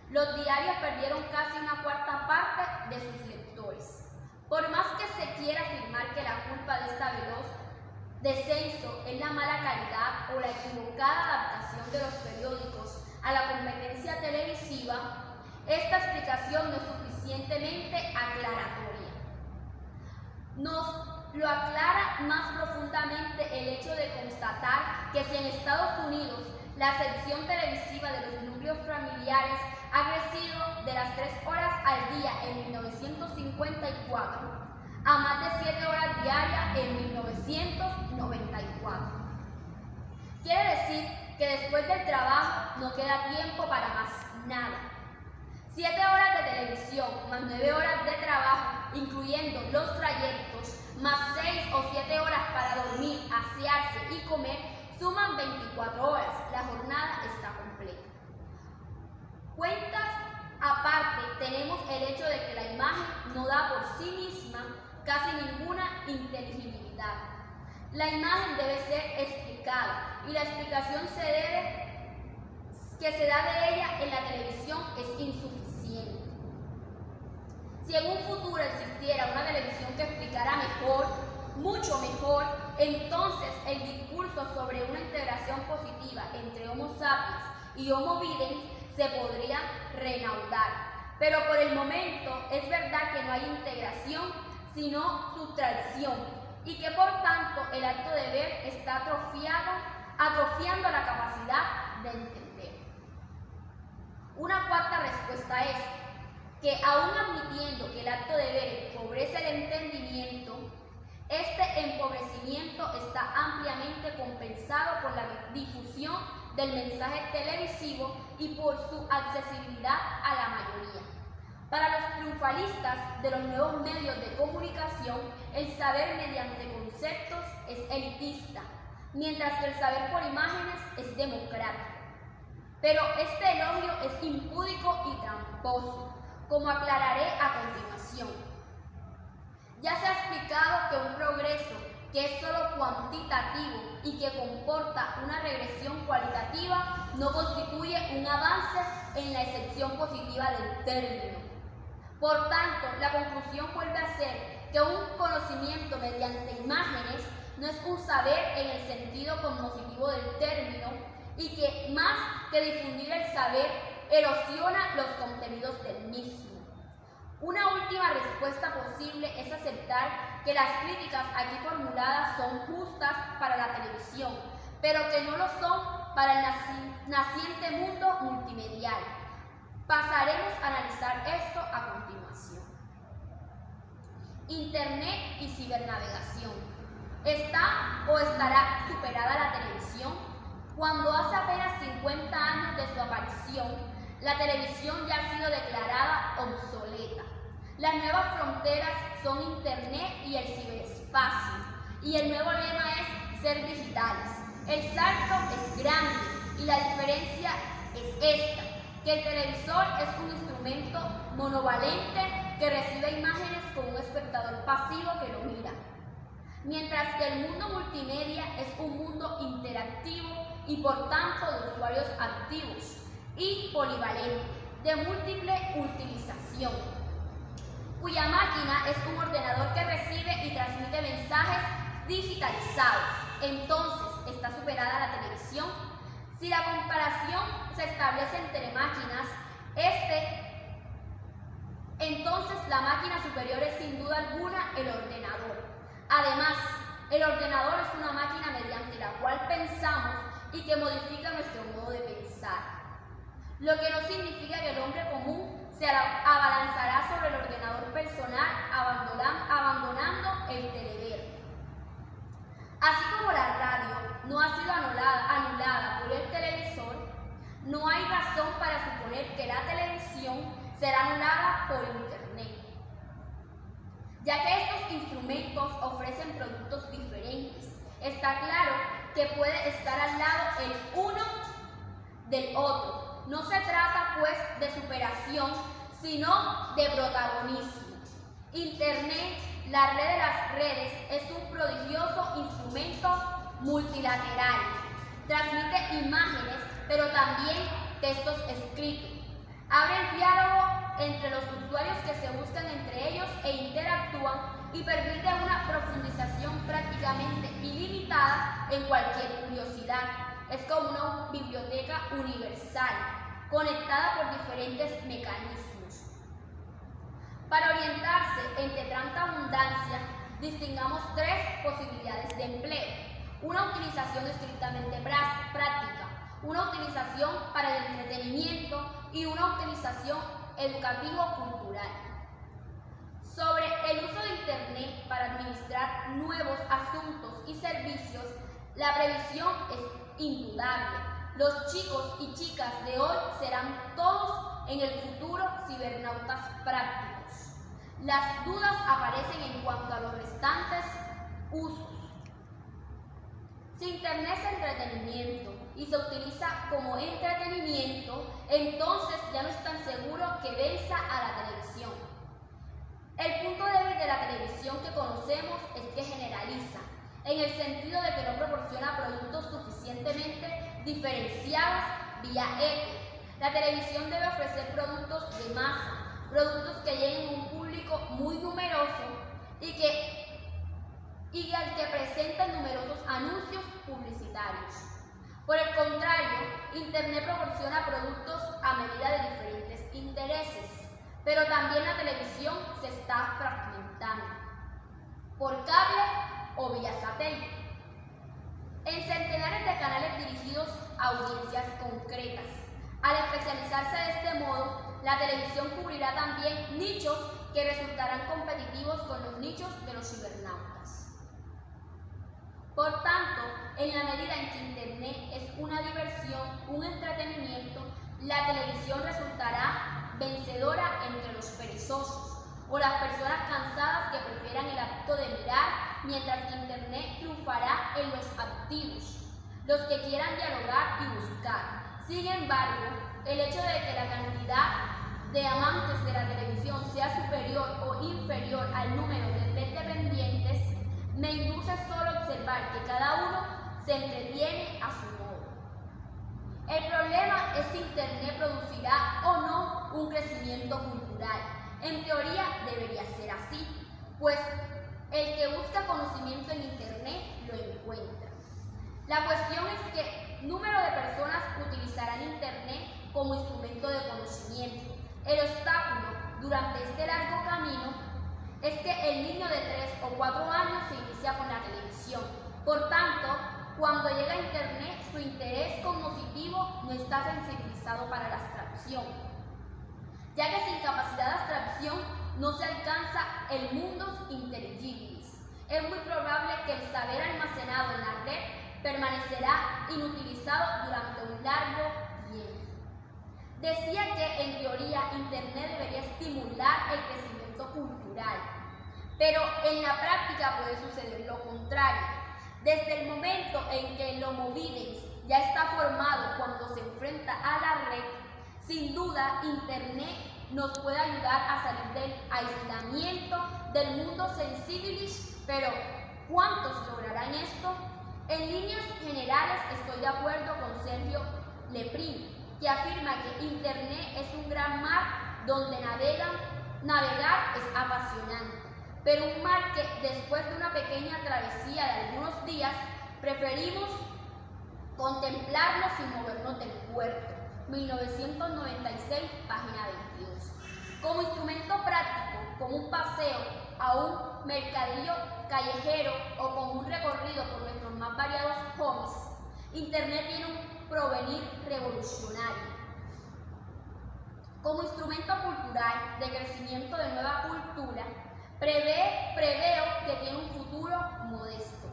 los diarios perdieron casi una cuarta parte de sus lectores. Por más que se quiera afirmar que la culpa de esta veloz descenso es la mala calidad o la equivocada adaptación de los periódicos a la competencia televisiva, Esta explicación no es suficientemente aclaratoria. Nos lo aclara más profundamente el hecho de constatar que si en Estados Unidos la sección televisiva de los núcleos familiares ha crecido de las 3 horas al día en 1954 a más de 7 horas diarias en 1994. Quiere decir que después del trabajo no queda tiempo para más nada. 7 horas de televisión más 9 horas de trabajo, incluyendo los trayectos, más 6 o 7 horas para dormir, asearse y comer, suman 24 horas. La jornada está completa. Cuentas aparte, tenemos el hecho de que la imagen no da por sí misma casi ninguna inteligibilidad. La imagen debe ser explicada y la explicación que se da de ella en la televisión es insuficiente. Si en un futuro existiera una televisión que explicara mejor, mucho mejor, entonces el discurso sobre una integración positiva entre Homo sapiens y Homo videns se podría reanudar. Pero por el momento es verdad que no hay integración, sino sustracción, y que por tanto el acto de ver está atrofiando la capacidad de entender. Una cuarta respuesta es que aún admitiendo que el acto de ver empobrece el entendimiento, este empobrecimiento está ampliamente compensado por la difusión del mensaje televisivo y por su accesibilidad a la mayoría. Para los triunfalistas de los nuevos medios de comunicación, el saber mediante conceptos es elitista, mientras que el saber por imágenes es democrático. Pero este elogio es impúdico y tramposo, como aclararé a continuación. Ya se ha explicado que un progreso que es solo cuantitativo y que comporta una regresión cualitativa no constituye un avance en la excepción positiva del término. Por tanto, la conclusión vuelve a ser que un conocimiento mediante imágenes no es un saber en el sentido cognoscitivo del término y que más que difundir el saber, erosiona los contenidos del mismo. Una última respuesta posible es aceptar que las críticas aquí formuladas son justas para la televisión, pero que no lo son para el naciente mundo multimedial. Pasaremos a analizar esto a continuación. Internet y cibernavegación. ¿Está o estará superada la televisión? Cuando hace apenas 50 años de su aparición, la televisión ya ha sido declarada obsoleta. Las nuevas fronteras son Internet y el ciberespacio, y el nuevo lema es ser digitales. El salto es grande y la diferencia es esta, que el televisor es un instrumento monovalente que recibe imágenes con un espectador pasivo que lo mira, mientras que el mundo multimedia es un mundo interactivo y por tanto de usuarios activos y polivalente, de múltiple utilización, cuya máquina es un ordenador que recibe y transmite mensajes digitalizados. Entonces, ¿está superada la televisión? Si la comparación se establece entre máquinas, entonces la máquina superior es sin duda alguna el ordenador. Además, el ordenador es una máquina mediante la cual pensamos y que modifica nuestro modo de pensar, lo que no significa que el hombre común se abalanzará sobre el ordenador personal abandonando el telever. Así como la radio no ha sido anulada por el televisor, no hay razón para suponer que la televisión será anulada por Internet, ya que estos instrumentos ofrecen productos diferentes. Está claro que puede estar al lado el uno del otro. No se trata, pues, de superación, sino de protagonismo. Internet, la red de las redes, es un prodigioso instrumento multilateral. Transmite imágenes, pero también textos escritos. Abre el diálogo entre los usuarios que se buscan entre ellos e interactúan y permite una profundización prácticamente ilimitada en cualquier curiosidad. Es como una biblioteca universal. conectada por diferentes mecanismos. Para orientarse entre tanta abundancia, distingamos tres posibilidades de empleo. Una utilización estrictamente práctica, una utilización para el entretenimiento y una utilización educativo-cultural. Sobre el uso de Internet para administrar nuevos asuntos y servicios, la previsión es indudable. Los chicos y chicas de hoy serán todos en el futuro cibernautas prácticos. Las dudas aparecen en cuanto a los restantes usos. Si Internet es entretenimiento y se utiliza como entretenimiento, entonces ya no es tan seguro que venza a la televisión. El punto débil de la televisión que conocemos es que generaliza, en el sentido de que no proporciona productos suficientemente diferenciados vía éter. La televisión debe ofrecer productos de masa, productos que lleguen a un público muy numeroso y al que presenten numerosos anuncios publicitarios. Por el contrario, Internet proporciona productos a medida de diferentes intereses, pero también la televisión se está fragmentando por cable o vía satélite, en centenares de canales dirigidos a audiencias concretas. Al especializarse de este modo, la televisión cubrirá también nichos que resultarán competitivos con los nichos de los cibernautas. Por tanto, en la medida en que Internet es una diversión, un entretenimiento, la televisión resultará vencedora entre los perezosos o las personas cansadas que prefieran el acto de mirar, mientras que Internet triunfará en los activos, los que quieran dialogar y buscar. Sin embargo, el hecho de que la cantidad de amantes de la televisión sea superior o inferior al número de dependientes me induce solo a observar que cada uno se entretiene a su modo. El problema es si Internet producirá o no un crecimiento cultural. En teoría debería ser así, pues el que busca conocimiento en Internet lo encuentra. La cuestión es que número de personas utilizarán Internet como instrumento de conocimiento. El obstáculo durante este largo camino es que el niño de 3 o 4 años se inicia con la televisión. Por tanto, cuando llega a Internet, su interés cognitivo no está sensibilizado para la abstracción, ya que sin capacidad de abstracción no se alcanza el mundus intelligibilis. Es muy probable que el saber almacenado en la red permanecerá inutilizado durante un largo tiempo. Decía que en teoría Internet debería estimular el crecimiento cultural, pero en la práctica puede suceder lo contrario. Desde el momento en que el Homo videns ya está formado cuando se enfrenta a la red, sin duda Internet nos puede ayudar a salir del aislamiento del mundo sensibilis, pero ¿cuántos lograrán esto? En líneas generales estoy de acuerdo con Sergio Leprin, que afirma que Internet es un gran mar donde navegar es apasionante, pero un mar que después de una pequeña travesía de algunos días preferimos contemplarlo sin movernos del puerto. 1996, página 22. Como instrumento práctico, como un paseo a un mercadillo callejero o como un recorrido por nuestros más variados hobbies, Internet tiene un porvenir revolucionario. Como instrumento cultural de crecimiento de nueva cultura, preveo que tiene un futuro modesto.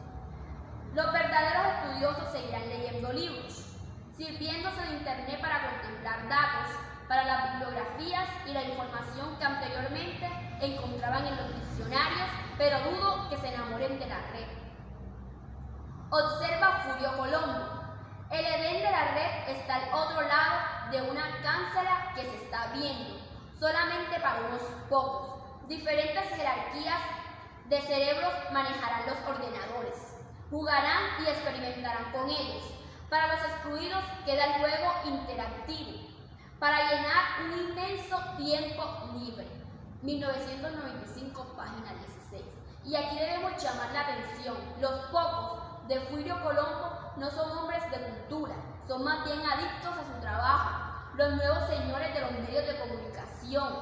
Los verdaderos estudiosos seguirán leyendo libros, sirviéndose de Internet para contemplar datos, para las bibliografías y la información que anteriormente encontraban en los diccionarios, pero dudo que se enamoren de la red. Observa Furio Colombo. El Edén de la red está al otro lado de una cánsara que se está viendo, solamente para unos pocos. Diferentes jerarquías de cerebros manejarán los ordenadores, jugarán y experimentarán con ellos. Para los excluidos queda el juego interactivo, para llenar un inmenso tiempo libre. 1995, página 16. Y aquí debemos llamar la atención: los pocos de Furio Colombo no son hombres de cultura, son más bien adictos a su trabajo. los nuevos señores de los medios de comunicación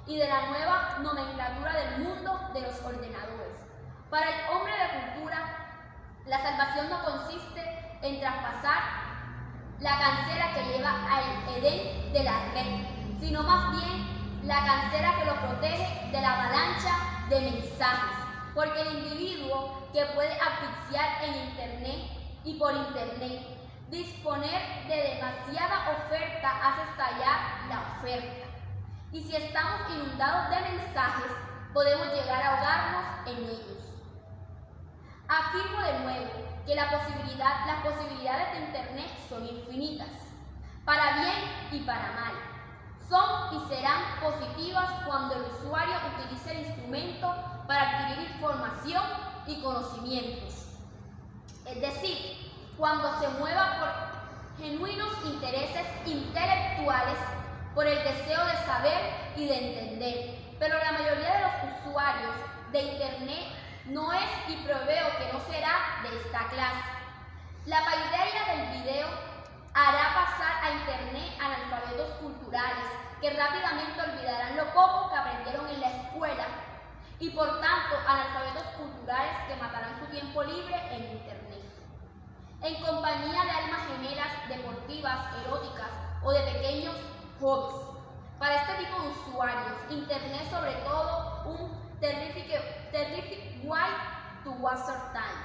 y de la nueva nomenclatura del mundo de los ordenadores. Para el hombre de cultura, la salvación no consiste en traspasar la cancela que lleva al Edén de la red, sino más bien la cancela que lo protege de la avalancha de mensajes, porque el individuo que puede asfixiar en Internet y por Internet, disponer de demasiada oferta hace estallar la oferta. Y si estamos inundados de mensajes, podemos llegar a ahogarnos en ellos. Afirmo de nuevo que las posibilidades de Internet son infinitas, para bien y para mal. Son y serán positivas cuando el usuario utilice el instrumento para adquirir información y conocimientos. Es decir, cuando se mueva por genuinos intereses intelectuales, por el deseo de saber y de entender. Pero la mayoría de los usuarios de Internet no es y preveo que no será de esta clase. La paideia del video hará pasar a Internet analfabetos culturales que rápidamente olvidarán lo poco que aprendieron en la escuela y por tanto analfabetos culturales que matarán su tiempo libre en Internet. En compañía de almas gemelas deportivas, eróticas o de pequeños hobbies. Para este tipo de usuarios, Internet es sobre todo un terrific way to waste our time,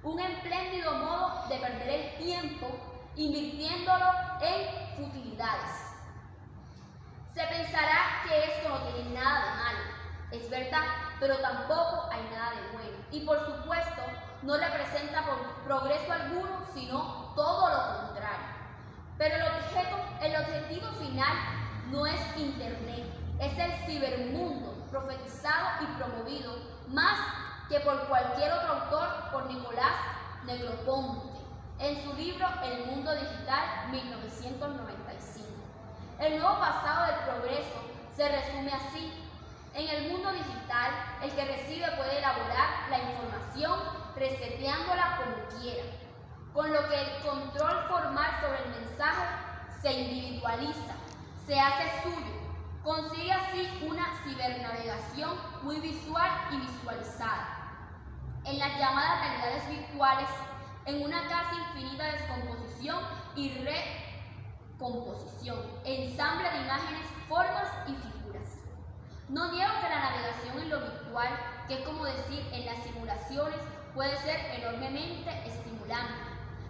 un espléndido modo de perder el tiempo invirtiéndolo en futilidades. Se pensará que esto no tiene nada de malo, es verdad, pero tampoco hay nada de bueno. Y por supuesto, no representa progreso alguno, sino todo lo contrario. Pero el objetivo final no es Internet, es el cibermundo profetizado y promovido más que por cualquier otro autor, por Nicolás Negroponte, en su libro El Mundo Digital, 1995. El nuevo pasado del progreso se resume así. En el mundo digital, el que recibe puede elaborar la información reseteándola como quiera, con lo que el control formal sobre el mensaje se individualiza, se hace suyo, consigue así una cibernavegación muy visual y visualizada. En las llamadas realidades virtuales, en una casi infinita descomposición y recomposición, ensamble de imágenes, formas y figuras. No niego que la navegación en lo virtual, que es como decir en las simulaciones, puede ser enormemente estimulante.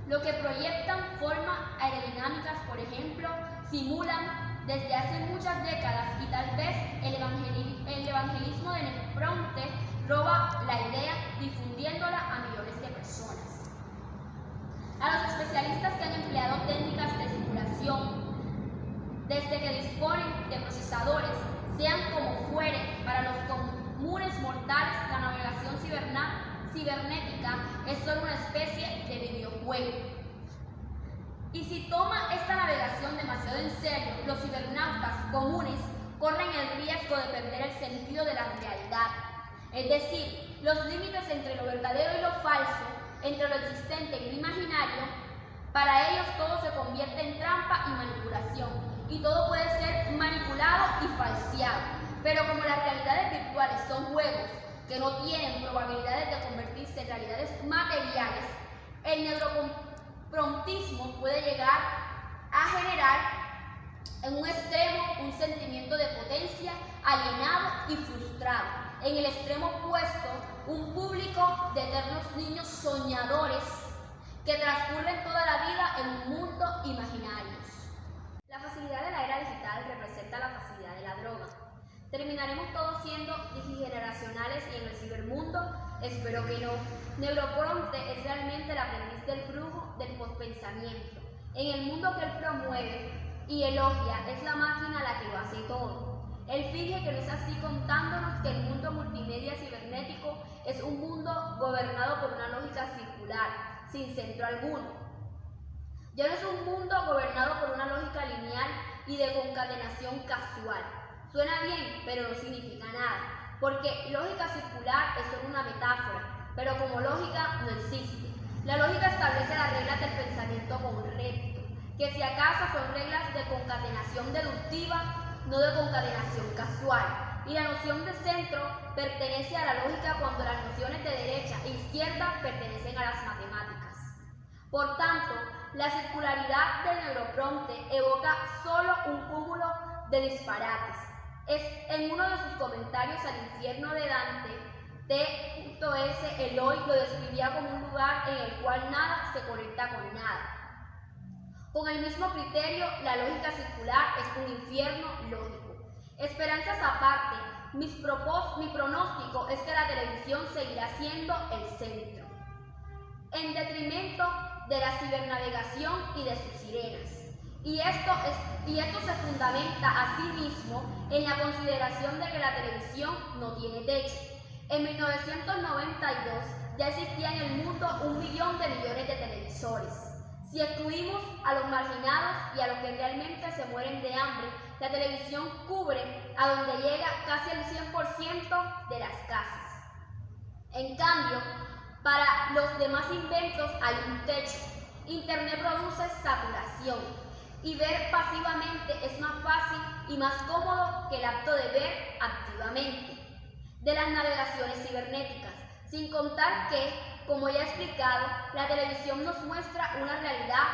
Lo que proyectan formas aerodinámicas, por ejemplo, simulan desde hace muchas décadas y tal vez el evangelismo de Negroponte roba la idea difundiéndola a millones de personas. A los especialistas que han empleado técnicas de simulación, desde que disponen de procesadores, sean como fuere, para los comunes mortales, la navegación cibernética es solo una especie de videojuego. Y si toma esta navegación demasiado en serio, los cibernautas comunes corren el riesgo de perder el sentido de la realidad. Es decir, los límites entre lo verdadero y lo falso, entre lo existente y lo imaginario, para ellos todo se convierte en trampa y manipulación, y todo puede ser manipulado y falseado. Pero como las realidades virtuales son juegos que no tienen probabilidades de convertirse en realidades materiales, el neuroprontismo puede llegar a generar en un extremo un sentimiento de potencia alienado y frustrado. En el extremo opuesto, un público de eternos niños soñadores que transcurren toda la vida en un mundo imaginario. La facilidad de la era digital representa la facilidad de la droga. ¿Terminaremos todos siendo digigeneracionales y en el cibermundo? Espero que no. Negroponte es realmente el aprendiz del brujo del pospensamiento. En el mundo que él promueve y elogia, es la máquina la que lo hace todo. Él finge que no es así, contándonos que el mundo multimedia cibernético es un mundo gobernado por una lógica circular, sin centro alguno. Ya no es un mundo gobernado por una lógica lineal y de concatenación casual. Suena bien, pero no significa nada, porque lógica circular es solo una metáfora, pero como lógica no existe. La lógica establece las reglas del pensamiento correcto. que si acaso son reglas de concatenación deductiva, no de concatenación casual. Y la noción de centro pertenece a la lógica cuando las nociones de derecha e izquierda pertenecen a las matemáticas. Por tanto, la circularidad del neuroprompter evoca solo un cúmulo de disparates. En uno de sus comentarios al infierno de Dante, T.S. Eloy lo describía como un lugar en el cual nada se conecta con nada. Con el mismo criterio, la lógica circular es un infierno lógico. Esperanzas aparte, mi pronóstico es que la televisión seguirá siendo el centro, en detrimento de la cibernavegación y de sus sirenas. Y esto se fundamenta a sí mismo en la consideración de que la televisión no tiene techo. En 1992 ya existía en el mundo 1 millón de millones de televisores. Si excluimos a los marginados y a los que realmente se mueren de hambre, la televisión cubre a donde llega casi el 100% de las casas. En cambio, para los demás inventos hay un techo. Internet produce saturación y ver pasivamente es más fácil y más cómodo que el acto de ver activamente. De las navegaciones cibernéticas, sin contar que, como ya he explicado, la televisión nos muestra una realidad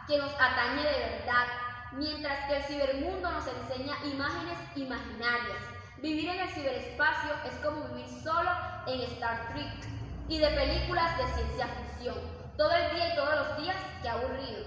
que nos atañe de verdad, mientras que el cibermundo nos enseña imágenes imaginarias. Vivir en el ciberespacio es como vivir solo en Star Trek y de películas de ciencia ficción, todo el día y todos los días. ¡Qué aburrido!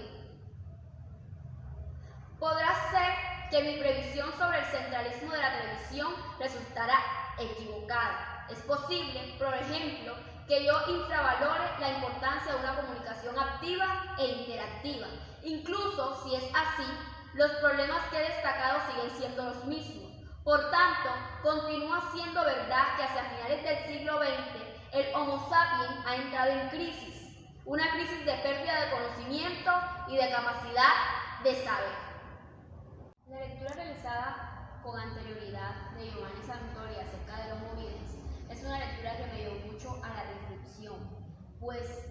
Podrá ser que mi previsión sobre el centralismo de la televisión resultara equivocada. Es posible, por ejemplo, que yo infravalore la importancia de una comunicación activa e interactiva. Incluso si es así, los problemas que he destacado siguen siendo los mismos. Por tanto, continúa siendo verdad que hacia finales del siglo XX el Homo sapiens ha entrado en crisis, una crisis de pérdida de conocimiento y de capacidad de saber. La lectura realizada con anterioridad de Giovanni Sartori acerca de los móviles es una lectura que me llevó mucho a la reflexión, pues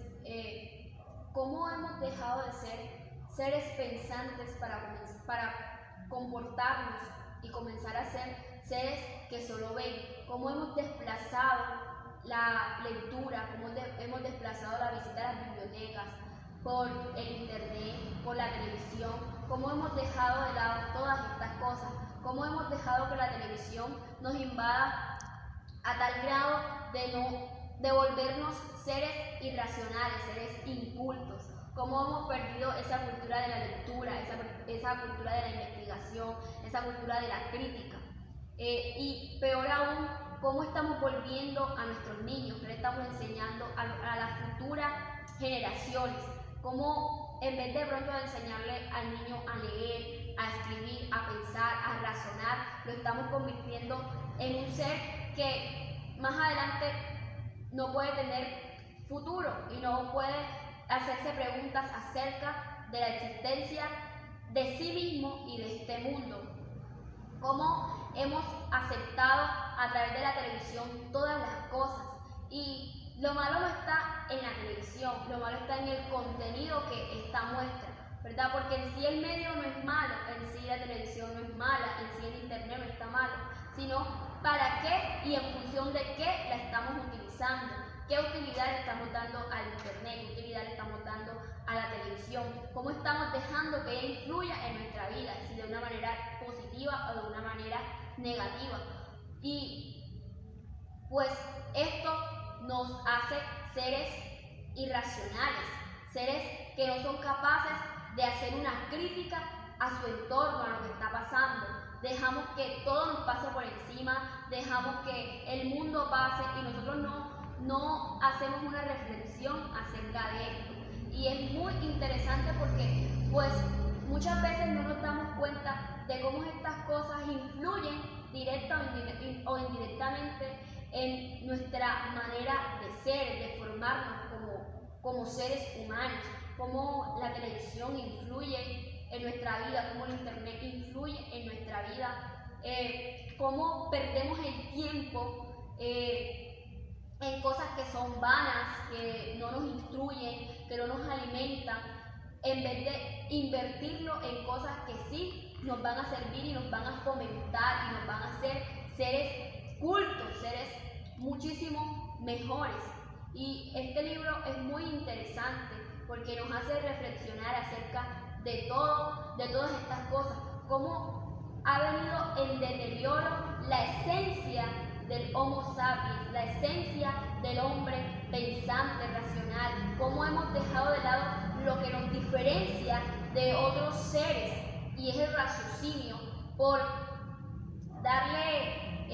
cómo hemos dejado de ser seres pensantes para comportarnos y comenzar a ser seres que solo ven, cómo hemos desplazado la lectura, cómo hemos desplazado la visita a las bibliotecas por el internet, por la televisión, cómo hemos dejado de lado todas estas cosas, cómo hemos dejado que la televisión nos invada a tal grado de volvernos seres irracionales, seres incultos, cómo hemos perdido esa cultura de la lectura, esa cultura de la investigación, esa cultura de la crítica. Y peor aún, cómo estamos volviendo a nuestros niños, que le estamos enseñando a las futuras generaciones, cómo en vez de pronto de enseñarle al niño a leer, a escribir, a pensar, a razonar, lo estamos convirtiendo en un ser que más adelante no puede tener futuro y no puede hacerse preguntas acerca de la existencia de sí mismo y de este mundo. Cómo hemos aceptado a través de la televisión todas las cosas, y lo malo no está en la televisión, lo malo está en el contenido que esta muestra, ¿verdad? Porque en sí el medio no es malo, en sí la televisión no es mala, en sí el internet no está malo, sino para qué y en función de qué la estamos utilizando, qué utilidad le estamos dando al internet, qué utilidad le estamos dando a la televisión, cómo estamos dejando que ella influya en nuestra vida, si de una manera positiva o de una manera negativa. Y pues esto nos hace seres irracionales, seres que no son capaces de hacer una crítica a su entorno, a lo que está pasando. Dejamos que todo nos pase por encima, dejamos que el mundo pase y nosotros no hacemos una reflexión acerca de esto. Y es muy interesante porque pues muchas veces no nos damos cuenta de cómo estas cosas influyen directa o indirectamente en nuestra manera de ser, de formarnos como seres humanos, cómo la televisión influye en nuestra vida, cómo el internet influye en nuestra vida, cómo perdemos el tiempo en cosas que son vanas, que no nos instruyen, que no nos alimentan, en vez de invertirlo en cosas que sí nos van a servir y nos van a fomentar y nos van a hacer seres cultos, seres muchísimo mejores. Y este libro es muy interesante porque nos hace reflexionar acerca de todas estas cosas, cómo ha venido en deterioro la esencia del Homo sapiens, la esencia del hombre pensante, racional, cómo hemos dejado de lado lo que nos diferencia de otros seres, y es el raciocinio, por darle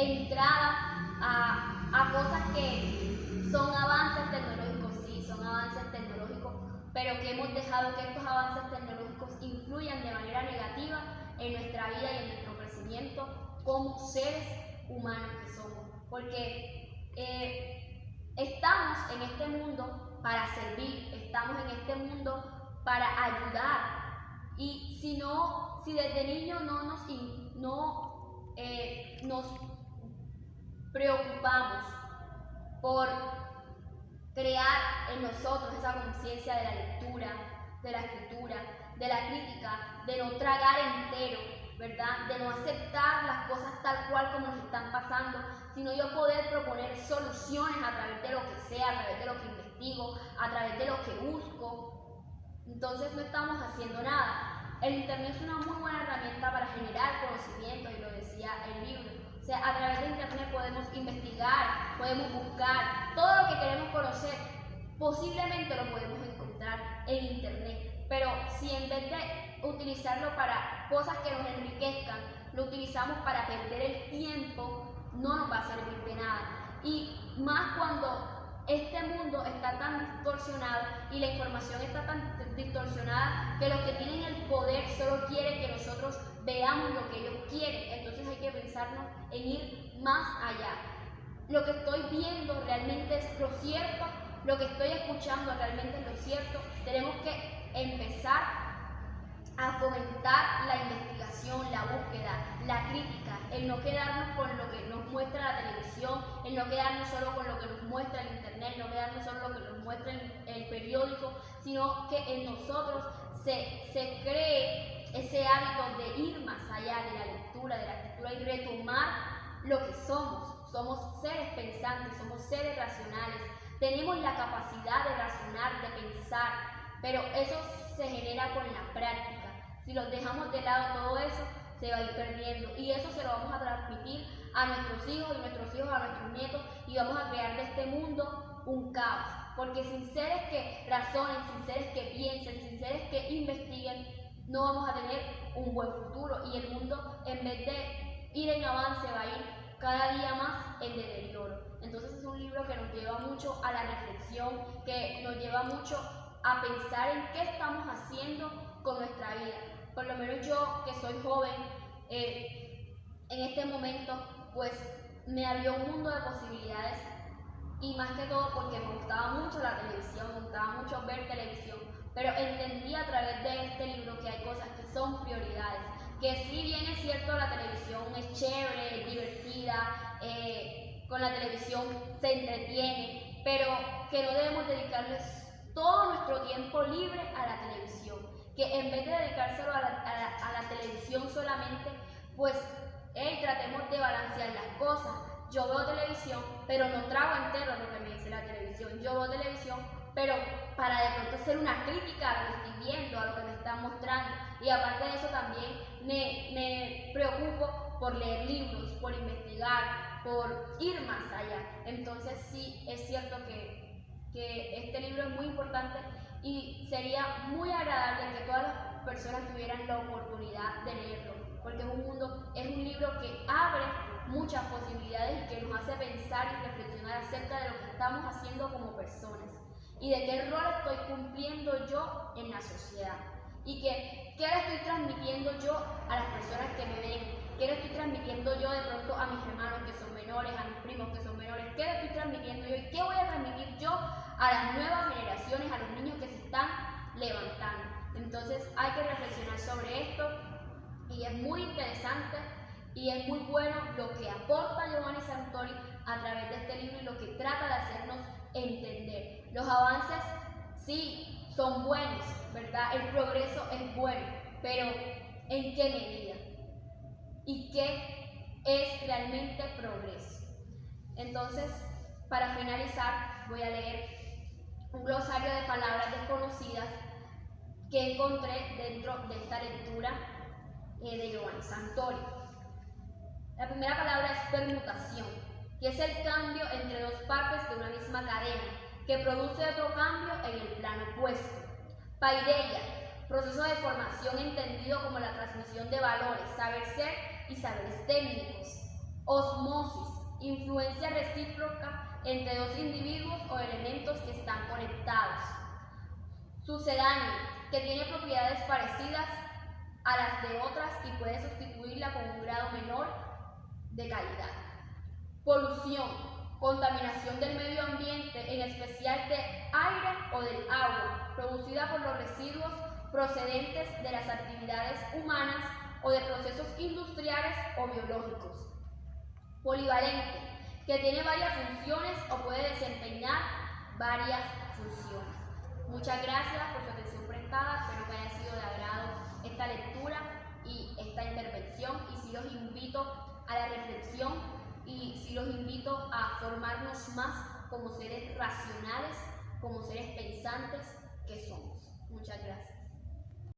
entrada a cosas que son avances tecnológicos, sí, son avances tecnológicos, pero que hemos dejado que estos avances tecnológicos influyan de manera negativa en nuestra vida y en nuestro crecimiento como seres humanos que somos, porque estamos en este mundo para servir, estamos en este mundo para ayudar, y si desde niños no nos preocupamos por crear en nosotros esa conciencia de la lectura, de la escritura, de la crítica, de no tragar entero, ¿verdad? De no aceptar las cosas tal cual como nos están pasando, sino yo poder proponer soluciones a través de lo que sea, a través de lo que investigo, a través de lo que busco. Entonces no estamos haciendo nada. El internet es una muy buena herramienta para generar conocimiento, y lo decía el libro. O sea, a través de internet podemos investigar, podemos buscar, todo lo que queremos conocer, posiblemente lo podemos encontrar en internet. Pero si en vez de utilizarlo para cosas que nos enriquezcan, lo utilizamos para perder el tiempo, no nos va a servir de nada. Y más cuando este mundo está tan distorsionado y la información está tan distorsionada que los que tienen el poder solo quieren que nosotros veamos lo que ellos quieren. Entonces hay que pensarnos en ir más allá. Lo que estoy viendo realmente es lo cierto, lo que estoy escuchando realmente es lo cierto. Tenemos que empezar a fomentar la investigación, la búsqueda, la crítica, el no quedarnos con lo que nos muestra la televisión, el no quedarnos solo con lo que nos muestra el internet, no quedarnos solo con lo que nos muestra el periódico, sino que en nosotros se cree ese hábito de ir más allá de la lectura, de la escritura, y retomar lo que somos. Somos seres pensantes, somos seres racionales, tenemos la capacidad de razonar, de pensar, pero eso se genera con la práctica. Si los dejamos de lado, todo eso se va a ir perdiendo, y eso se lo vamos a transmitir a nuestros hijos y nuestros hijos a nuestros nietos, y vamos a crear de este mundo un caos, porque sin seres que razonen, sin seres que piensen, sin seres que investiguen, no vamos a tener un buen futuro, y el mundo, en vez de ir en avance, va a ir cada día más en deterioro. Entonces es un libro que nos lleva mucho a la reflexión, que nos lleva mucho a pensar en qué estamos haciendo con nuestra vida. Por lo menos yo, que soy joven, en este momento, pues me abrió un mundo de posibilidades, y más que todo porque me gustaba mucho la televisión, me gustaba mucho ver televisión, pero entendí a través de este libro que hay cosas que son prioridades, que si bien es cierto la televisión es chévere, es divertida, con la televisión se entretiene, pero que no debemos dedicarles todo nuestro tiempo libre a la televisión, que en vez de dedicárselo a la televisión solamente, pues tratemos de balancear las cosas. Yo veo televisión, pero no trago entero lo que me dice la televisión. Yo veo televisión, pero para de pronto hacer una crítica a lo que estoy viendo, a lo que me están mostrando. Y aparte de eso también me preocupo por leer libros, por investigar, por ir más allá. Entonces sí, es cierto que este libro es muy importante, y sería muy agradable que todas las personas tuvieran la oportunidad de leerlo, porque es un libro que abre muchas posibilidades y que nos hace pensar y reflexionar acerca de lo que estamos haciendo como personas y de qué rol estoy cumpliendo yo en la sociedad, y qué le estoy transmitiendo yo a las personas que me ven, qué le estoy transmitiendo yo de pronto a mis hermanos que son menores, a mis primos que son menores, qué le estoy transmitiendo yo y qué voy a transmitir yo a las nuevas generaciones, a los niños que se están levantando. Entonces hay que reflexionar sobre esto, y es muy interesante y es muy bueno lo que aporta Giovanni Sartori a través de este libro, y lo que trata de hacernos entender. Los avances sí son buenos, ¿verdad? El progreso es bueno, pero ¿en qué medida? ¿Y qué es realmente progreso? Entonces, para finalizar, voy a leer un glosario de palabras desconocidas que encontré dentro de esta lectura de Giovanni Santoro. La primera palabra es permutación, que es el cambio entre dos partes de una misma cadena, que produce otro cambio en el plano opuesto. Paideia, proceso de formación entendido como la transmisión de valores, saber ser y saberes técnicos. Osmosis, influencia recíproca entre dos individuos o elementos que están conectados. Sucedáneo, que tiene propiedades parecidas a las de otras y puede sustituirla con un grado menor de calidad. Polución, contaminación del medio ambiente, en especial de aire o del agua, producida por los residuos procedentes de las actividades humanas o de procesos industriales o biológicos. Polivalente, que tiene varias funciones o puede desempeñar varias funciones. Muchas gracias por su atención prestada, espero que haya sido de agrado esta lectura y esta intervención, y sí los invito a la reflexión y sí los invito a formarnos más como seres racionales, como seres pensantes que somos. Muchas gracias.